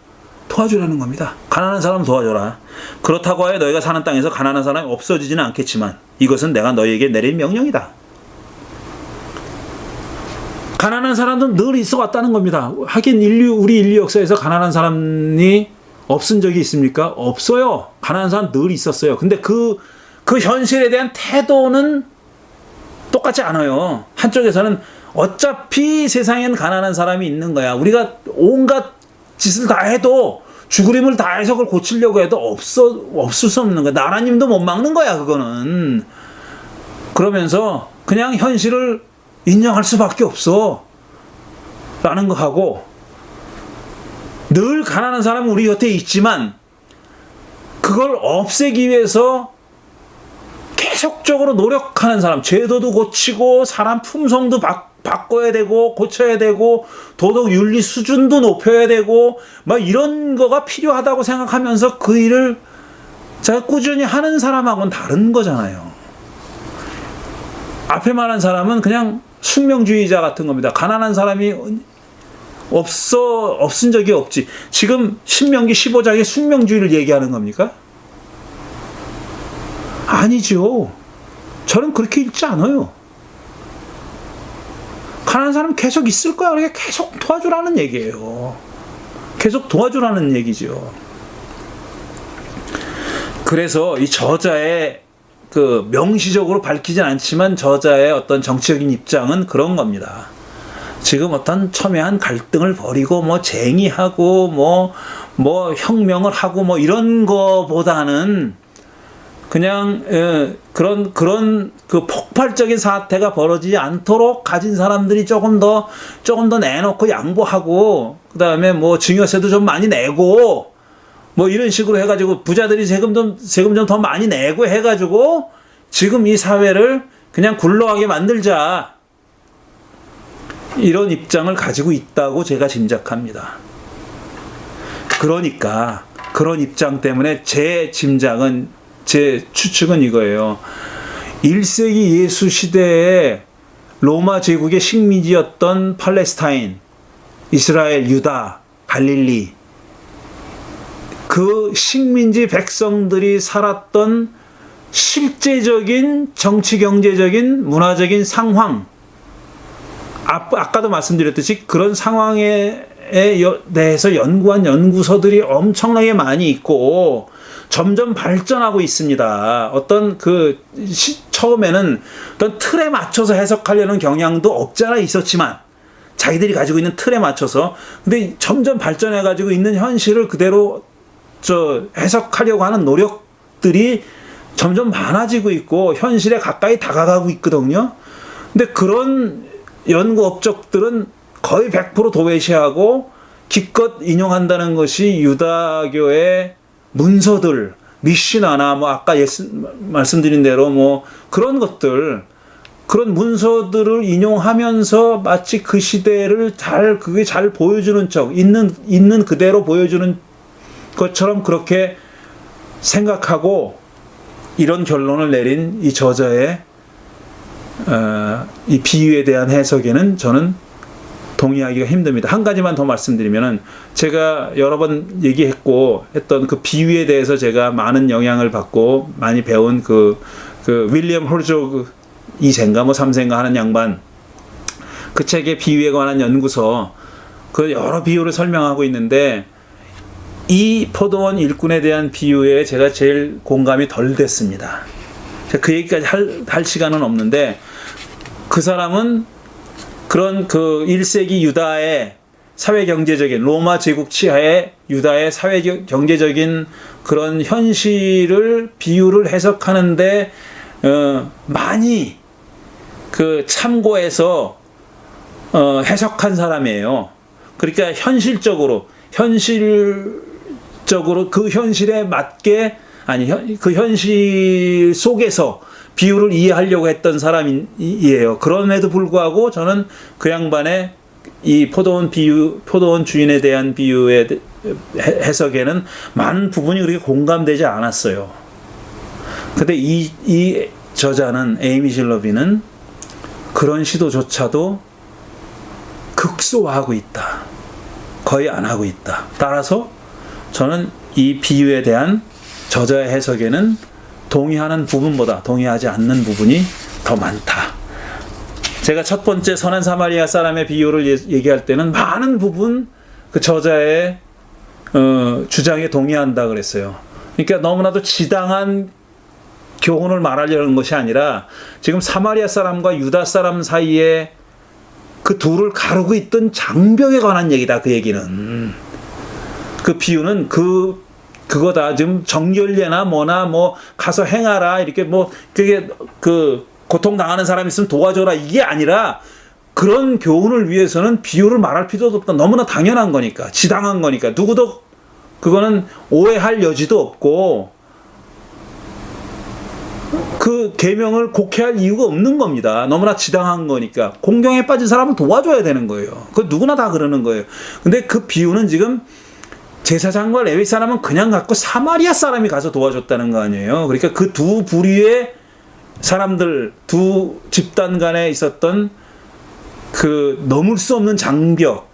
도와주라는 겁니다. 가난한 사람 도와줘라. 그렇다고 하여 너희가 사는 땅에서 가난한 사람이 없어지지는 않겠지만 이것은 내가 너희에게 내린 명령이다. 가난한 사람들은 늘 있어 왔다는 겁니다. 하긴 우리 인류 역사에서 가난한 사람이 없은 적이 있습니까? 없어요. 가난한 사람 늘 있었어요. 근데 그 현실에 대한 태도는 똑같지 않아요. 한쪽에서는 어차피 세상에는 가난한 사람이 있는 거야. 우리가 온갖 짓을 다 해도 죽으림을 다 해서 그걸 고치려고 해도 없을 수 없는 거야. 나라님도 못 막는 거야, 그거는. 그러면서 그냥 현실을 인정할 수밖에 없어. 라는 거 하고, 늘 가난한 사람은 우리 곁에 있지만, 그걸 없애기 위해서 계속적으로 노력하는 사람, 제도도 고치고, 사람 품성도 바꿔야 되고, 고쳐야 되고, 도덕 윤리 수준도 높여야 되고, 막 이런 거가 필요하다고 생각하면서 그 일을 제가 꾸준히 하는 사람하고는 다른 거잖아요. 앞에 말한 사람은 그냥 숙명주의자 같은 겁니다. 가난한 사람이 없은 적이 없지. 지금 신명기 15장에 숙명주의를 얘기하는 겁니까? 아니죠. 저는 그렇게 읽지 않아요. 가난한 사람 계속 있을 거야. 그러니까 계속 도와주라는 얘기예요. 계속 도와주라는 얘기죠. 그래서 이 저자의 그 명시적으로 밝히진 않지만 저자의 어떤 정치적인 입장은 그런 겁니다. 지금 어떤 첨예한 갈등을 벌이고 뭐 쟁의하고 뭐 혁명을 하고 뭐 이런 거보다는 그냥 그런 그 폭발적인 사태가 벌어지지 않도록 가진 사람들이 조금 더 내놓고 양보하고, 그다음에 뭐 증여세도 좀 많이 내고 뭐 이런 식으로 해가지고 부자들이 세금 좀 더 많이 내고 해가지고 지금 이 사회를 그냥 굴러가게 만들자, 이런 입장을 가지고 있다고 제가 짐작합니다. 그러니까 그런 입장 때문에 제 추측은 이거예요. 1세기 예수 시대에 로마 제국의 식민지였던 팔레스타인, 이스라엘, 유다, 갈릴리, 그 식민지 백성들이 살았던 실제적인 정치, 경제적인, 문화적인 상황, 아까도 말씀드렸듯이 그런 상황에 대해서 연구한 연구서들이 엄청나게 많이 있고 점점 발전하고 있습니다. 어떤 처음에는 어떤 틀에 맞춰서 해석하려는 경향도 없지 않아 있었지만, 자기들이 가지고 있는 틀에 맞춰서, 근데 점점 발전해가지고 있는 현실을 그대로 해석하려고 하는 노력들이 점점 많아지고 있고 현실에 가까이 다가가고 있거든요. 근데 그런 연구 업적들은 거의 100% 도외시하고 기껏 인용한다는 것이 유다교의 문서들, 미시나나 뭐 아까 말씀드린 대로 뭐 그런 것들, 그런 문서들을 인용하면서 마치 그 시대를 그게 잘 보여주는 척, 있는 그대로 보여주는 것처럼 그렇게 생각하고 이런 결론을 내린 이 저자의 이 비유에 대한 해석에는 저는 동의하기가 힘듭니다. 한 가지만 더 말씀드리면은, 제가 여러 번 얘기했고 했던 그 비유에 대해서 제가 많은 영향을 받고 많이 배운 그 윌리엄 홀조그 2세인가 뭐 3세인가 하는 양반, 그 책의 비유에 관한 연구서, 그 여러 비유를 설명하고 있는데 이 포도원 일꾼에 대한 비유에 제가 제일 공감이 덜 됐습니다. 그 얘기까지 할 시간은 없는데, 그 사람은 그런 그 1세기 유다의 사회경제적인, 로마 제국 치하의 유다의 사회경제적인 그런 현실을 비유를 해석하는데 많이 참고해서 해석한 사람이에요. 그러니까 현실적으로 그 현실에 맞게, 그 현실 속에서 비유를 이해하려고 했던 사람이에요. 그럼에도 불구하고 저는 그 양반의 이 포도원 주인에 대한 비유의 해석에는 많은 부분이 그렇게 공감되지 않았어요. 근데 이 저자는, 에이미 실러비는 그런 시도조차도 극소화하고 있다. 거의 안 하고 있다. 따라서 저는 이 비유에 대한 저자의 해석에는 동의하는 부분보다 동의하지 않는 부분이 더 많다. 제가 첫 번째 선한 사마리아 사람의 비유를 얘기할 때는 많은 부분 그 저자의 주장에 동의한다 그랬어요. 그러니까 너무나도 지당한 교훈을 말하려는 것이 아니라 지금 사마리아 사람과 유다 사람 사이에 그 둘을 가르고 있던 장벽에 관한 얘기다. 그 얘기는 그 비유는 그거다. 지금 정결례나 뭐나 뭐 가서 행하라 이렇게 뭐 그게 그 고통 당하는 사람 있으면 도와줘라 이게 아니라 그런 교훈을 위해서는 비유를 말할 필요도 없다. 너무나 당연한 거니까 지당한 거니까 누구도 그거는 오해할 여지도 없고 그 계명을 곡해할 이유가 없는 겁니다. 너무나 지당한 거니까 공경에 빠진 사람을 도와줘야 되는 거예요. 그 누구나 다 그러는 거예요. 근데 그 비유는 지금 제사장과 레위 사람은 그냥 갖고 사마리아 사람이 가서 도와줬다는 거 아니에요. 그러니까 그 두 부류의 사람들, 두 집단 간에 있었던 그 넘을 수 없는 장벽,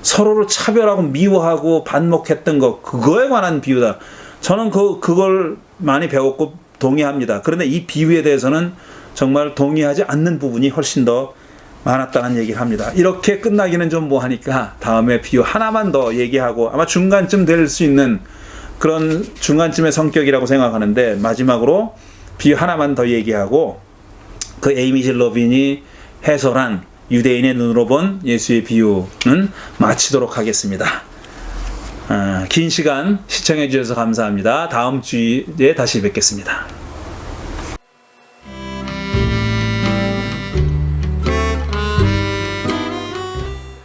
서로를 차별하고 미워하고 반목했던 것, 그거에 관한 비유다. 저는 그걸 많이 배웠고 동의합니다. 그런데 이 비유에 대해서는 정말 동의하지 않는 부분이 훨씬 더 많았다는 얘기를 합니다. 이렇게 끝나기는 좀 뭐하니까 다음에 비유 하나만 더 얘기하고 아마 중간쯤 될 수 있는 그런 중간쯤의 성격이라고 생각하는데 마지막으로 비유 하나만 더 얘기하고 그 에이미 질 러빈이 해설한 유대인의 눈으로 본 예수의 비유는 마치도록 하겠습니다. 긴 시간 시청해 주셔서 감사합니다. 다음 주에 다시 뵙겠습니다.